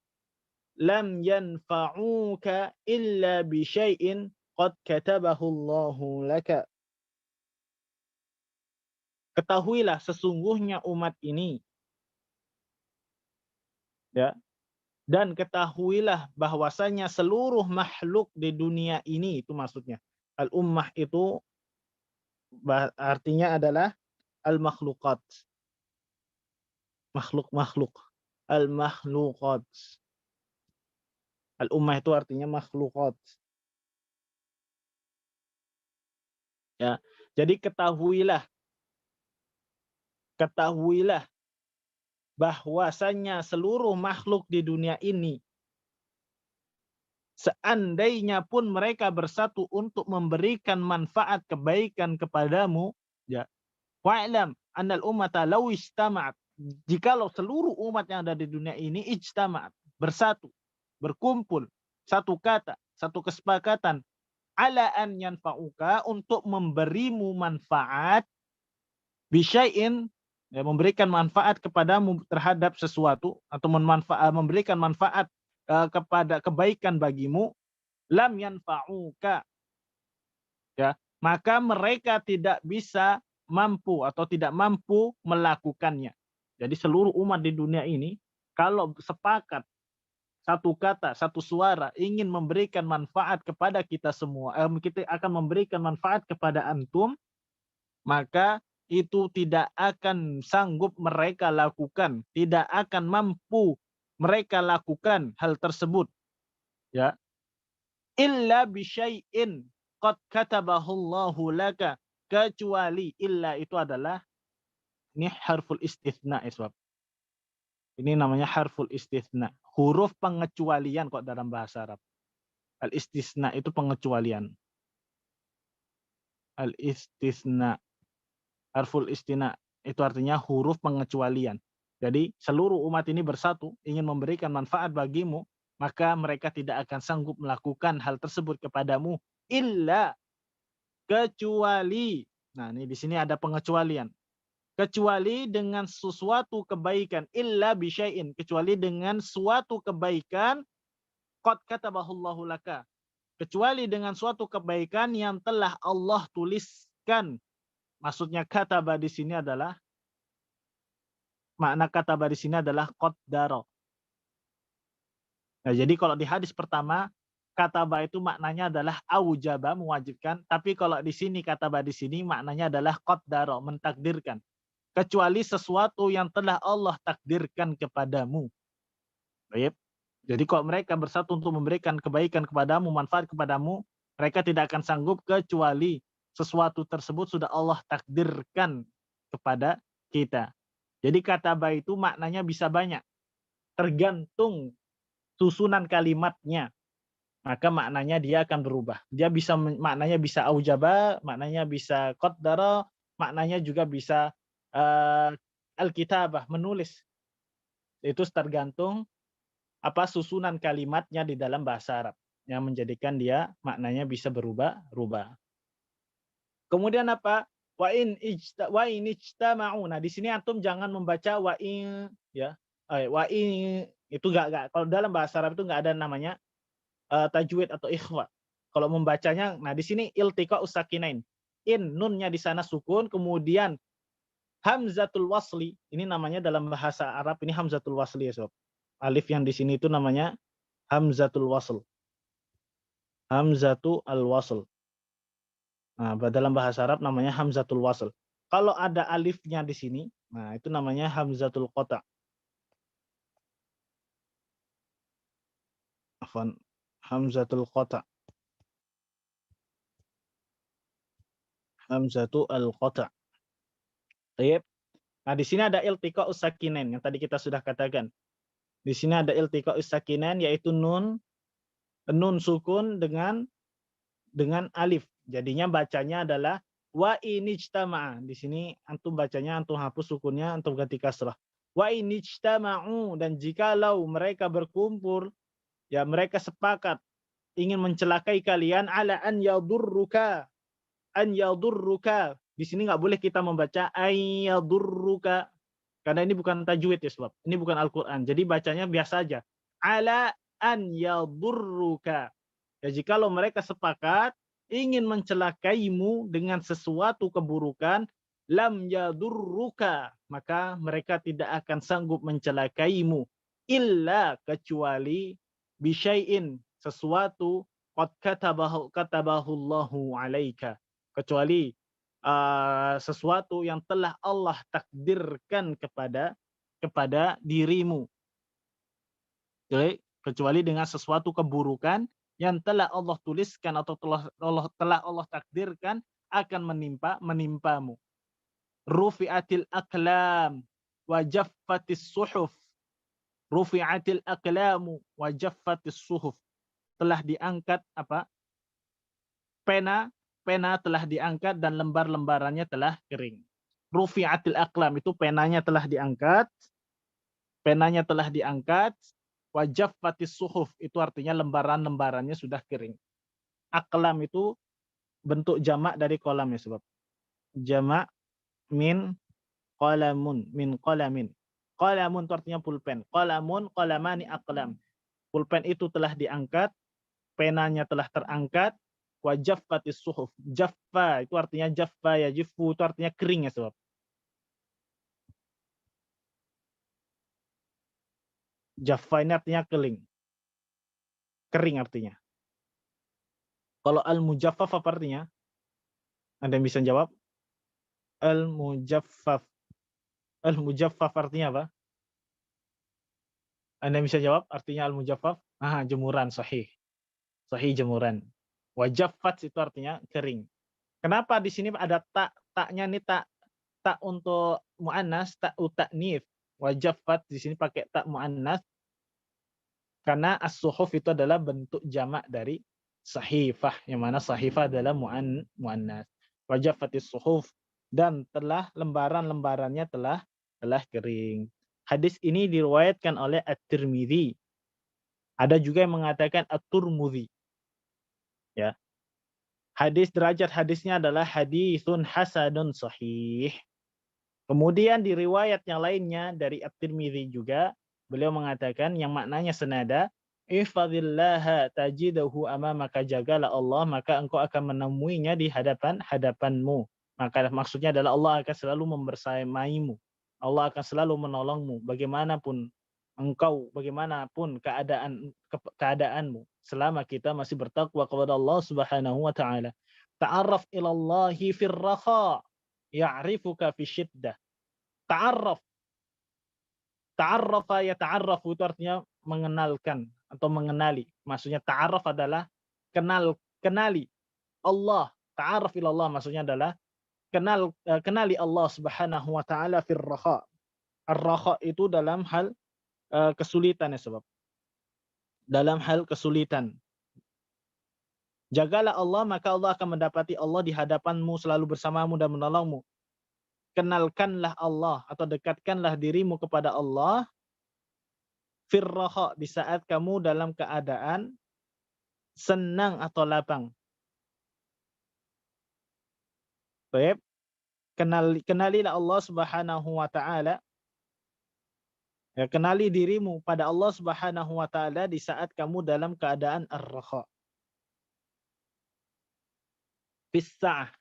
Speaker 1: lam yanfa'uka illa bi syai'in qad katabahu Allahu laka. Ketahuilah sesungguhnya umat ini, ya, dan ketahuilah bahwasanya seluruh makhluk di dunia ini, itu maksudnya al-ummah itu artinya adalah al-makhluqat, makhluk-makhluk, al-makhluqat. Al-ummah itu artinya makhluqat. Ya, jadi ketahuilah bahwasanya seluruh makhluk di dunia ini, seandainya pun mereka bersatu untuk memberikan manfaat kebaikan kepadamu, ya, wa'lam annal ummata law ijtama'at, jikalau seluruh umat yang ada di dunia ini ijtama'at, bersatu, berkumpul, satu kata, satu kesepakatan, ala an yanfa'uka, untuk memberimu manfaat, bisyai'in, ya, memberikan manfaat kepadamu terhadap sesuatu, atau memberikan manfaat kepada kebaikan bagimu, lam yanfa'uka, ya, maka mereka tidak bisa mampu atau tidak mampu melakukannya. Jadi seluruh umat di dunia ini kalau sepakat satu kata, satu suara ingin memberikan manfaat kepada kita semua, kita akan memberikan manfaat kepada antum, maka itu tidak akan sanggup mereka lakukan, tidak akan mampu mereka lakukan hal tersebut, ya, illa bisyai'in qad katabahullahu laka, kecuali, illa itu adalah, ini harful istitsna, iswab. Ini namanya harful istitsna, huruf pengecualian kok dalam bahasa Arab. Al istisna itu pengecualian. Al istisna, harful istina itu artinya huruf pengecualian. Jadi seluruh umat ini bersatu ingin memberikan manfaat bagimu, maka mereka tidak akan sanggup melakukan hal tersebut kepadamu illa, kecuali. Nah, ini di sini ada pengecualian. Kecuali dengan sesuatu kebaikan, illa bisyai'in, kecuali dengan suatu kebaikan, qad katabahullahu laka, kecuali dengan suatu kebaikan yang telah Allah tuliskan. Maksudnya kataba di sini adalah, makna kataba di sini adalah qaddara. Nah, jadi kalau di hadis pertama kataba itu maknanya adalah aujaba, mewajibkan, tapi kalau di sini kataba di sini maknanya adalah qaddara, mentakdirkan. Kecuali sesuatu yang telah Allah takdirkan kepadamu. Baik. Jadi kalau mereka bersatu untuk memberikan kebaikan kepadamu, manfaat kepadamu, mereka tidak akan sanggup kecuali sesuatu tersebut sudah Allah takdirkan kepada kita. Jadi kataba itu maknanya bisa banyak, tergantung susunan kalimatnya. Maka maknanya dia akan berubah. Dia bisa, maknanya bisa aujaba, maknanya bisa qaddara, maknanya juga bisa al-kitabah, menulis. Itu tergantung apa susunan kalimatnya di dalam bahasa Arab yang menjadikan dia maknanya bisa berubah-ubah. Kemudian apa? Wa in ijtama'u. Nah, di sini antum jangan membaca wa in, ya. Wa in itu enggak, kalau dalam bahasa Arab itu enggak ada namanya tajwid atau ikhfa. Kalau membacanya, nah di sini iltiqa usakinain. In, nunnya di sana sukun, kemudian hamzatul wasli, ini namanya dalam bahasa Arab ini hamzatul wasli, ya sob. Alif yang di sini itu namanya hamzatul wasl. Hamzatul wasl. Nah, dalam bahasa Arab namanya hamzatul wasl. Kalau ada alifnya di sini, nah itu namanya hamzatul qata'. Afwan, hamzatul qata'. Hamzatul qata'. Baik. Nah, di sini ada iltiqa usakinain yang tadi kita sudah katakan. Di sini ada iltiqa usakinain, yaitu nun sukun dengan alif. Jadinya bacanya adalah wa inijtama'a. Di sini antum bacanya, antum hapus sukunnya, antum ganti kasrah. Wa inijtama'u, dan jikalau mereka berkumpul, ya mereka sepakat ingin mencelakai kalian, ala an yadurruka. An yadurruka. Di sini nggak boleh kita membaca ayyadurruka, karena ini bukan tajwid, ya sebab ini bukan Al-Quran. Jadi bacanya biasa aja. Ala an yadurruka. Ya, jikalau mereka sepakat ingin mencelakaimu dengan sesuatu keburukan, lam yadurruka, maka mereka tidak akan sanggup mencelakaimu, illa, kecuali, bisyai'in, sesuatu, qad katabahullahu alaika, kecuali sesuatu yang telah Allah takdirkan kepada dirimu. Jadi, kecuali dengan sesuatu keburukan yang telah Allah tuliskan atau telah Allah takdirkan akan menimpamu. Rufi'atil aqlam wa jaffatis suhuf. Rufi'atil aqlamu wa jaffatis suhuf. Telah diangkat apa? Pena telah diangkat dan lembar-lembarannya telah kering. rufi'atil aqlam itu penanya telah diangkat, wa jaffatis suhuf itu artinya lembaran-lembarannya sudah kering. Aqlam itu bentuk jamak dari kolam ya sebab. Jamak min qalamun, min qalamin. Qalamun itu artinya pulpen. Qalamun, qalamani, aqlam. Pulpen itu telah diangkat, penanya telah terangkat, wa jaffatis suhuf. Jaffa itu artinya jaffa ya jifu itu artinya kering ya sebab. Jaffa ini artinya kering artinya. Kalau al-mujaffaf apa artinya? Anda bisa jawab? Al-mujaffaf. Al-mujaffaf artinya apa? Anda bisa jawab artinya al-mujaffaf? Jemuran, sahih. Sahih, jemuran. Wajaffat itu artinya kering. Kenapa di sini ada taknya nih tak untuk muannas, tak ta'nits. Wajaffat di sini pakai tak muannas karena as-suhuf itu adalah bentuk jamak dari sahifah, yang mana sahifah adalah muannas. Wajaffatis suhuf, dan telah lembaran-lembarannya telah kering. Hadis ini diriwayatkan oleh At-Tirmidzi. Ada juga yang mengatakan At-Turmudzi. Ya. Derajat hadisnya adalah hadisun hasanun sahih. Kemudian di riwayat yang lainnya dari At-Tirmidzi juga beliau mengatakan yang maknanya senada, ihfazillaha tajidahu amamaka, jagalah Allah maka engkau akan menemuinya di hadapanmu. Maka maksudnya adalah Allah akan selalu membersamaimu. Allah akan selalu menolongmu bagaimanapun engkau, bagaimanapun keadaanmu, selama kita masih bertakwa kepada Allah Subhanahu wa taala. Ta'arraf ilallahi fir rakha ya'rifuka fi syiddah. Ta'arrafa yata'arrafu itu artinya mengenalkan atau mengenali. Maksudnya ta'arraf adalah kenali Allah. Ta'arraf ilallah maksudnya adalah kenali Allah Subhanahu wa taala fir rakha. Ar-rakha itu dalam hal kesulitan ya sebab. Dalam hal kesulitan. Jagalah Allah maka Allah akan mendapati Allah di hadapanmu, selalu bersamamu dan menolongmu. Kenalkanlah Allah atau dekatkanlah dirimu kepada Allah firraha, di saat kamu dalam keadaan senang atau lapang. Baik. Kenalilah Allah Subhanahu wa taala. Ya, kenali dirimu pada Allah Subhanahu wa taala di saat kamu dalam keadaan ar-raha. Fis sa'ah.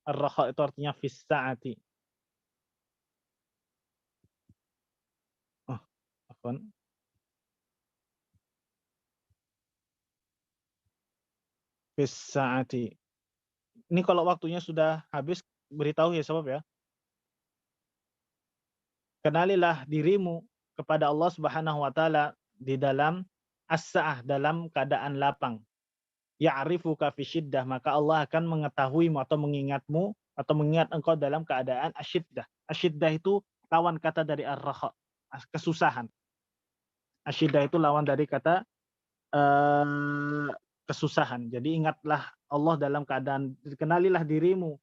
Speaker 1: Ar-raha itu artinya fis sa'ati. Fis sa'ati. Ini kalau waktunya sudah habis beritahu ya sebab ya. Kenalilah dirimu kepada Allah Subhanahu wa taala di dalam as-sa'ah, dalam keadaan lapang. Ya'rifuka fi syiddah, maka Allah akan mengetahuimu atau mengingatmu atau mengingat engkau dalam keadaan asyiddah. Asyiddah itu lawan kata dari ar-rakha, kesusahan. Asyiddah itu lawan dari kata kesusahan. Jadi ingatlah Allah dalam keadaan, kenalilah dirimu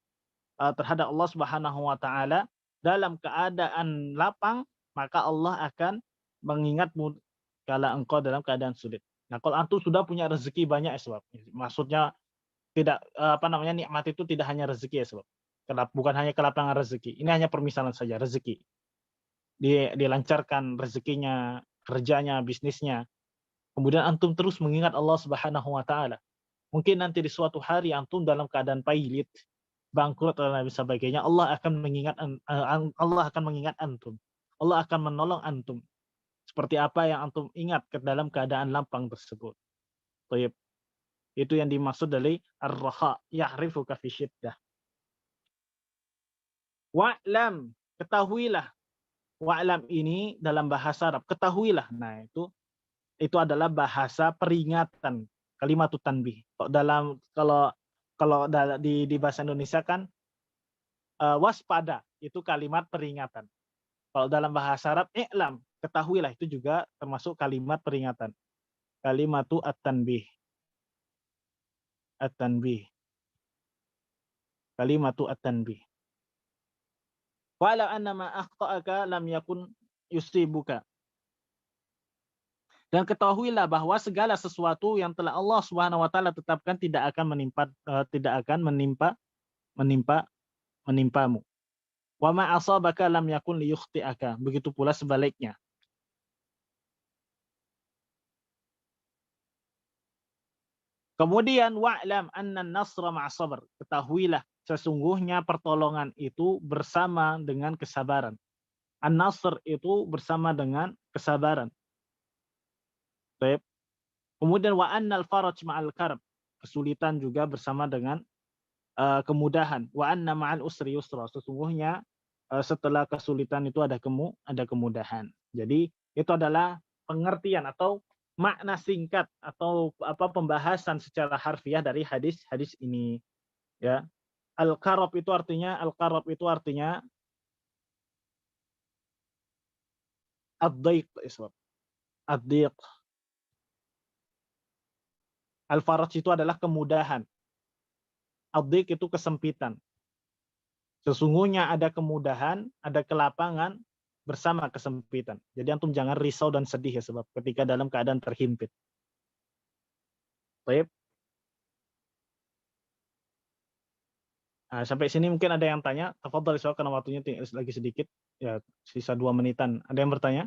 Speaker 1: terhadap Allah Subhanahu wa taala dalam keadaan lapang, maka Allah akan mengingatmu kala engkau dalam keadaan sulit. Nah, kalau antum sudah punya rezeki banyak ya sebab. Maksudnya tidak nikmat itu tidak hanya rezeki ya sebab. Bukan hanya kelapangan rezeki. Ini hanya permisalan saja rezeki. Dilancarkan rezekinya, kerjanya, bisnisnya. Kemudian antum terus mengingat Allah Subhanahu wa taala. Mungkin nanti di suatu hari antum dalam keadaan pailit, bangkrut dan lain sebagainya, Allah akan mengingat antum. Allah akan menolong antum. Seperti apa yang antum ingat ke dalam keadaan lapang tersebut. Baik. Itu yang dimaksud dari ar-rakha, ya'rifuka fi syiddah. Wa'lam, ketahuilah. Wa'lam ini dalam bahasa Arab, ketahuilah. Nah, itu adalah bahasa peringatan, kalimatut tanbih. Kalau di bahasa Indonesia kan waspada, itu kalimat peringatan. Kalau dalam bahasa Arab i'lam, ketahuilah, itu juga termasuk kalimat peringatan. Kalimatu at-tanbih. At-tanbih. Kalimatu at-tanbih. Wa'lam anna ma akhta'aka lam yakun yusibuka. Dan ketahuilah bahwa segala sesuatu yang telah Allah Subhanahu wa taala tetapkan tidak akan menimpamu. Wa ma asabaka lam yakun liyukhti'aka. Begitu pula sebaliknya. Kemudian wa'lam anna an-nasra ma'a sabr. Ketahuilah sesungguhnya pertolongan itu bersama dengan kesabaran. An-nasr itu bersama dengan kesabaran. Baik. Kemudian wa annal faraj ma'al karb. Kesulitan juga bersama dengan kemudahan. Wa anna ma'al usri yusra. Sesungguhnya setelah kesulitan itu ada kemudahan. Jadi itu adalah pengertian atau makna singkat atau pembahasan secara harfiah dari hadis ini. Ya. Al-karab itu artinya ad-daiq iswab. Ad-daiq. Al-faraj itu adalah kemudahan. Ad-daiq itu kesempitan. Sesungguhnya ada kemudahan, ada kelapangan bersama kesempitan. Jadi antum jangan risau dan sedih ya sebab ketika dalam keadaan terhimpit. Baik. Nah, sampai sini mungkin ada yang tanya. Tafadhal soal karena waktunya lagi sedikit. Ya, sisa 2 menitan. Ada yang bertanya?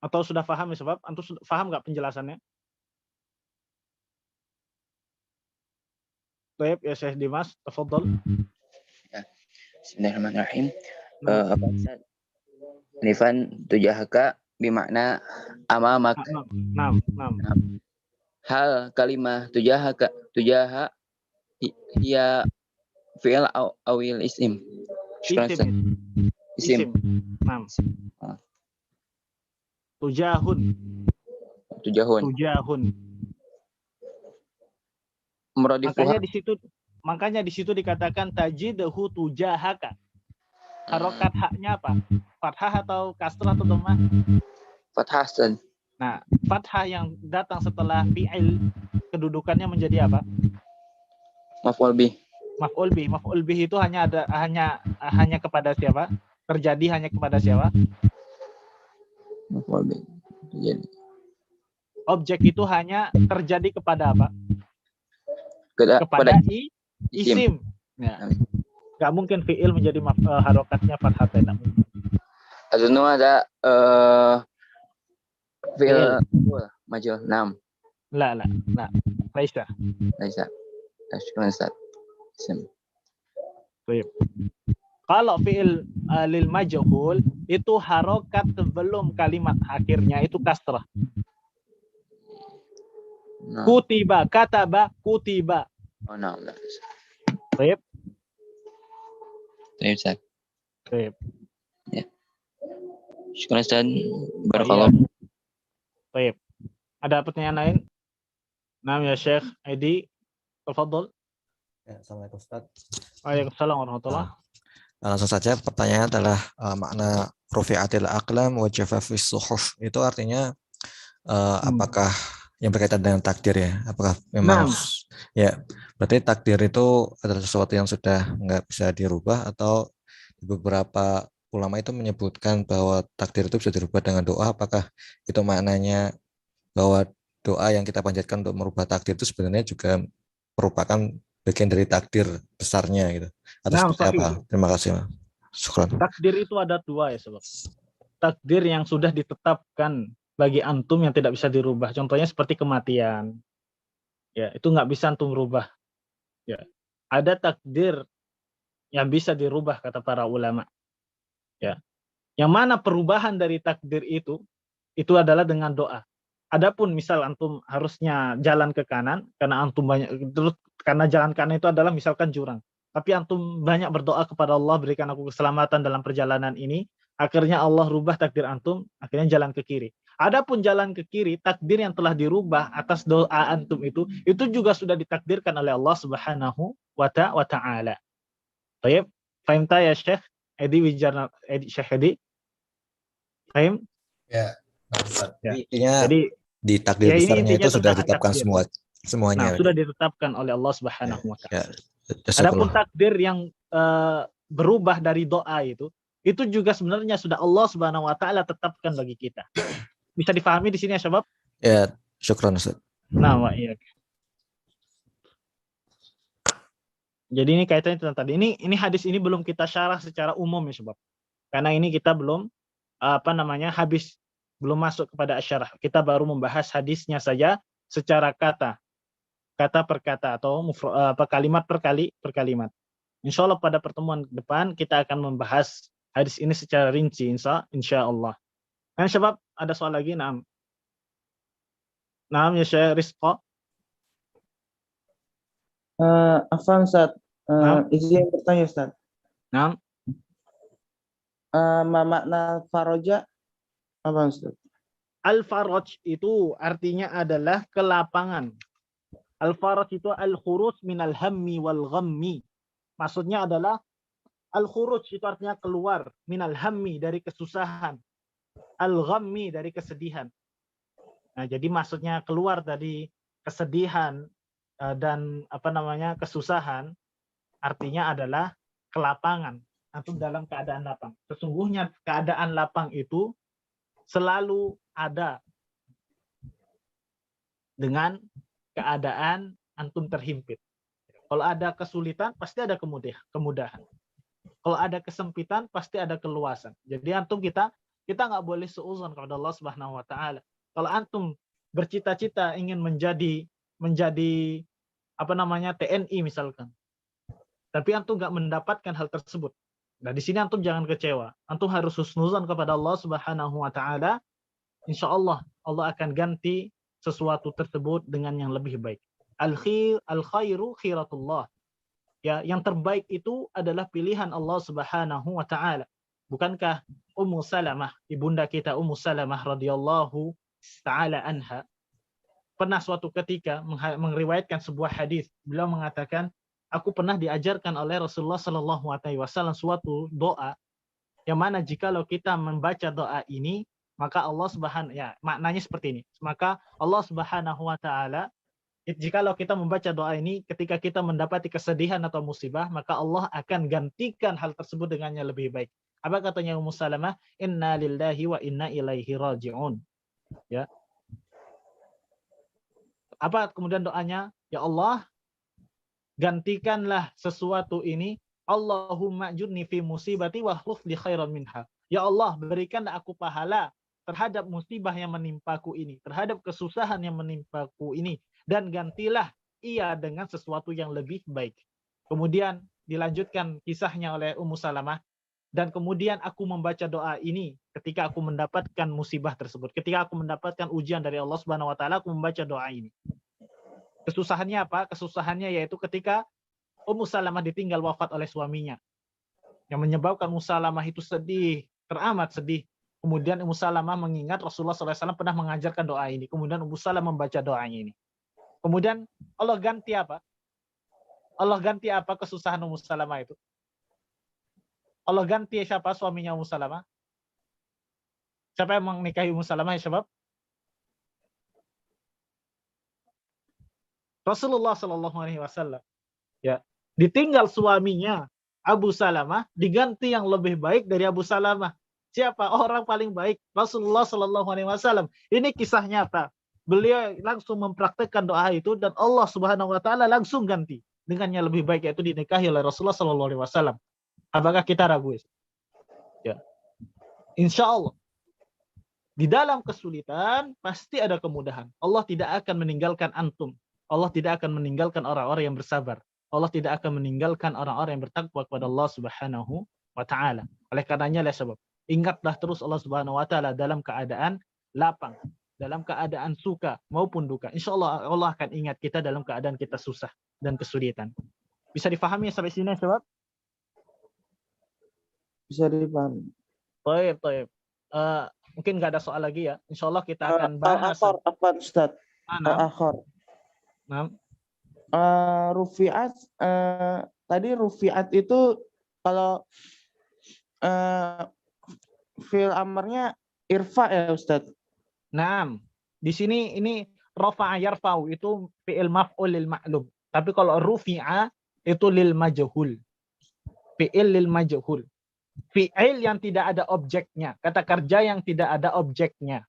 Speaker 1: Atau sudah paham ya sebab? Antum paham nggak penjelasannya? Baik, ya Syekh Dimas, tafadhal.
Speaker 9: Ya. Bismillahirrahmanirrahim. Apa Ustaz? Nifan tujahaka bimakna amamak.
Speaker 1: Naam.
Speaker 9: Hal kalimah tujaha hiya fi'il awil isim. Isim.
Speaker 1: Naam. Tujahun. Makanya di situ dikatakan tajidahu tujahaka. Harokat haknya apa? Fathah atau kasrah atau dhammah?
Speaker 9: Fathah.
Speaker 1: Nah, fathah yang datang setelah fi'il kedudukannya menjadi apa?
Speaker 9: Maf'ul bih.
Speaker 1: Maf'ul bih itu hanya kepada siapa? Terjadi hanya kepada siapa?
Speaker 9: Maf'ul bih.
Speaker 1: Objek itu hanya terjadi kepada apa?
Speaker 9: Kepada
Speaker 1: isim. Ya. Gak mungkin fi'il menjadi harokatnya fathah.
Speaker 9: Azunu ada fi'il majul. Naam.
Speaker 1: La. Laisa.
Speaker 9: Syukran Ustaz.
Speaker 1: Kalau fi'il lil majhul itu harokat sebelum kalimat akhirnya itu kasrah.
Speaker 9: Nah.
Speaker 1: Kutiba, kataba, kutiba.
Speaker 9: Oh, nah.
Speaker 1: Baik.
Speaker 9: Ustaz.
Speaker 1: Baik.
Speaker 9: Ya. Syukran Ustaz. Barakallah.
Speaker 1: Baik. Ada pertanyaan lain? Nah, ya Syekh Edi, tafadhol.
Speaker 11: Ya, Assalamualaikum Ustaz.
Speaker 1: Waalaikumsalam warahmatullahi.
Speaker 11: Langsung saja pertanyaan adalah makna rufi'atil aqlam wa jaffafis suhuf. Itu artinya apakah yang berkaitan dengan takdir ya? Apakah memang ya berarti takdir itu adalah sesuatu yang sudah nggak bisa dirubah, atau beberapa ulama itu menyebutkan bahwa takdir itu bisa dirubah dengan doa? Apakah itu maknanya bahwa doa yang kita panjatkan untuk merubah takdir itu sebenarnya juga merupakan bagian dari takdir besarnya gitu? Atau seperti apa? Terima kasih. Syukran.
Speaker 1: Takdir itu ada 2 ya sebab. Takdir yang sudah ditetapkan bagi antum yang tidak bisa dirubah. Contohnya seperti kematian. Ya, itu nggak bisa antum rubah. Ya. Ada takdir yang bisa dirubah kata para ulama. Ya. Yang mana perubahan dari takdir itu adalah dengan doa. Adapun misal antum harusnya jalan ke kanan karena antum karena jalan kanan itu adalah misalkan jurang. Tapi antum banyak berdoa kepada Allah, berikan aku keselamatan dalam perjalanan ini. Akhirnya Allah rubah takdir antum, akhirnya jalan ke kiri. Adapun jalan ke kiri, takdir yang telah dirubah atas doa antum itu juga sudah ditakdirkan oleh Allah Subhanahu wa ta'ala. Baik, fahim ya Syekh Edi Wijarna, Syekh Edi? Fahim?
Speaker 11: Ya.
Speaker 1: Ya.
Speaker 11: Jadi di takdir besarnya itu sudah ditetapkan
Speaker 1: takdir.
Speaker 11: semuanya.
Speaker 1: Nah, sudah ditetapkan oleh Allah Subhanahu wa ta'ala. Adapun takdir yang berubah dari doa itu juga sebenarnya sudah Allah Subhanahu wa taala tetapkan bagi kita. Bisa difahami di sini ya, Syabab?
Speaker 11: Ya, syukran Ustaz.
Speaker 1: Nah, iya. Jadi ini kaitannya tentang tadi. Ini hadis ini belum kita syarah secara umum ya, Syabab. Karena ini kita belum habis, belum masuk kepada asyarah. Kita baru membahas hadisnya saja secara kata per kata atau kalimat per kalimat. Insya Allah pada pertemuan depan kita akan membahas hadis ini secara rinci, insya Allah. Nah, Syabab, ada soal lagi? Naam ya Syekh Rizqa.
Speaker 12: Afwan Ustaz, izin bertanya Ustaz.
Speaker 1: Naam.
Speaker 12: Makna faroja apa Ustaz?
Speaker 1: Al-faraj itu artinya adalah kelapangan. Al-faraj itu al-khuruj minal hammi wal ghammi. Maksudnya adalah al-khuruj itu artinya keluar, minal hammi dari kesusahan, al-ghammi dari kesedihan. Nah, jadi maksudnya keluar dari kesedihan dan kesusahan, artinya adalah kelapangan. Antum dalam keadaan lapang. Sesungguhnya keadaan lapang itu selalu ada dengan keadaan antum terhimpit. Kalau ada kesulitan, pasti ada kemudahan. Kalau ada kesempitan, pasti ada keluasan. Jadi antum kita nggak boleh seuzon kepada Allah Subhanahu wa taala. Kalau antum bercita-cita ingin menjadi TNI misalkan, tapi antum nggak mendapatkan hal tersebut. Nah, di sini antum jangan kecewa. Antum harus husnuzan kepada Allah Subhanahu wa taala. Insya Allah akan ganti sesuatu tersebut dengan yang lebih baik. Al-khairu khiratullah. Ya, yang terbaik itu adalah pilihan Allah Subhanahu wa taala. Bukankah Ummu Salamah, ibunda kita Ummu Salamah radhiyallahu taala anha, pernah suatu ketika meriwayatkan sebuah hadis. Beliau mengatakan, aku pernah diajarkan oleh Rasulullah Shallallahu Alaihi Wasallam suatu doa yang mana jikalau kita membaca doa ini, maka Allah maknanya seperti ini. Maka Allah Subhanahu Wa Taala, jikalau kita membaca doa ini ketika kita mendapati kesedihan atau musibah, maka Allah akan gantikan hal tersebut dengan yang lebih baik. Apa katanya Ummu Salamah? Inna lillahi wa inna ilaihi raji'un. Ya. Apa kemudian doanya? Ya Allah, gantikanlah sesuatu ini. Allahumma ajurni fi musibati wa akhlif li khairan minha. Ya Allah, berikanlah aku pahala terhadap musibah yang menimpaku ini, terhadap kesusahan yang menimpaku ini, dan gantilah ia dengan sesuatu yang lebih baik. Kemudian dilanjutkan kisahnya oleh Ummu Salamah, dan kemudian aku membaca doa ini ketika aku mendapatkan musibah tersebut, ketika aku mendapatkan ujian dari Allah Subhanahu wa taala, aku membaca doa ini. Kesusahannya apa? Kesusahannya yaitu ketika Ummu Salamah ditinggal wafat oleh suaminya, yang menyebabkan Ummu Salamah itu sedih, teramat sedih. Kemudian Ummu Salamah mengingat Rasulullah SAW pernah mengajarkan doa ini. Kemudian Ummu Salamah membaca doa ini. Kemudian Allah ganti apa? Allah ganti apa kesusahan Ummu Salamah itu? Allah ganti siapa suaminya Ummu Salamah? Siapa yang menikahi Ummu Salamah ya syabab? Rasulullah Shallallahu Alaihi Wasallam. Ya, ditinggal suaminya Abu Salamah, diganti yang lebih baik dari Abu Salamah. Siapa orang paling baik? Rasulullah Shallallahu Alaihi Wasallam. Ini kisah nyata. Beliau langsung mempraktekkan doa itu dan Allah Subhanahu Wa Taala langsung ganti dengan yang lebih baik, yaitu dinikahi oleh Rasulullah Shallallahu Alaihi Wasallam. Apakah kita ragu? Ya, insya Allah. Di dalam kesulitan pasti ada kemudahan. Allah tidak akan meninggalkan antum. Allah tidak akan meninggalkan orang-orang yang bersabar. Allah tidak akan meninggalkan orang-orang yang bertakwa kepada Allah Subhanahu wa taala. Oleh karenanya sebab ingatlah terus Allah Subhanahu wa taala dalam keadaan lapang, dalam keadaan suka maupun duka. Insyaallah Allah akan ingat kita dalam keadaan kita susah dan kesulitan. Bisa difahami sampai sini sebab?
Speaker 12: Bisa dipahami.
Speaker 1: Baik. Mungkin nggak ada soal lagi ya. Insyaallah kita akan bahas.
Speaker 12: Apa Ustaz? Al-akhir.
Speaker 1: Nah.
Speaker 12: Rufi'at tadi rufi'at itu kalau fi'il amarnya irfa ya Ustaz.
Speaker 1: Nah, di sini ini rafa'a yarfa'u itu fi'il maf'ul lil ma'lum. Tapi kalau rufi'a itu lil majhul. Fi'il lil majhul. Fi'il yang tidak ada objeknya. Kata kerja yang tidak ada objeknya.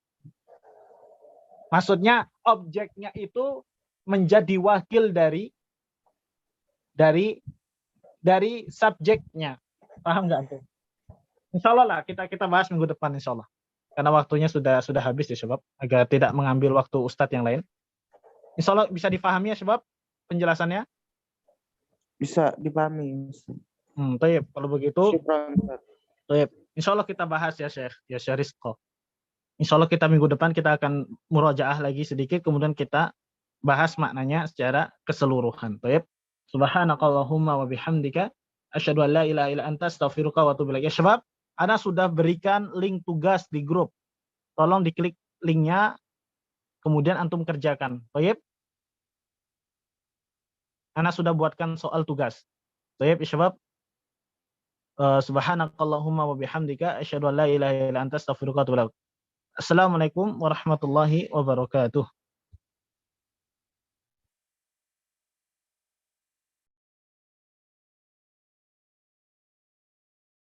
Speaker 1: Maksudnya objeknya itu menjadi wakil dari subjeknya. Paham nggak tuh? Insya Allah lah kita bahas minggu depan insya Allah. Karena waktunya sudah habis ya sebab agar tidak mengambil waktu ustadz yang lain. Insya Allah bisa dipahami ya sebab penjelasannya.
Speaker 12: Bisa dipahami.
Speaker 1: Taib. Kalau begitu,
Speaker 12: Syukran, Ustaz.
Speaker 1: taib. Insya Allah kita bahas ya Syekh Rizko. Insya Allah kita minggu depan kita akan murajaah lagi sedikit, kemudian kita bahas maknanya secara keseluruhan. Taib. Subhanakallahumma wa bihamdika asyhadu an la ilaha illa anta astaghfiruka wa atubu ilaik. Ya sebab Ana sudah berikan link tugas di grup. Tolong diklik linknya, kemudian antum kerjakan. Taib. Ana sudah buatkan soal tugas. Taib, syabab. Subhanakallahumma wa bihamdika asyhadu an la ilaha illa anta astaghfiruka wa atubu ilaik. Assalamualaikum warahmatullahi wabarakatuh.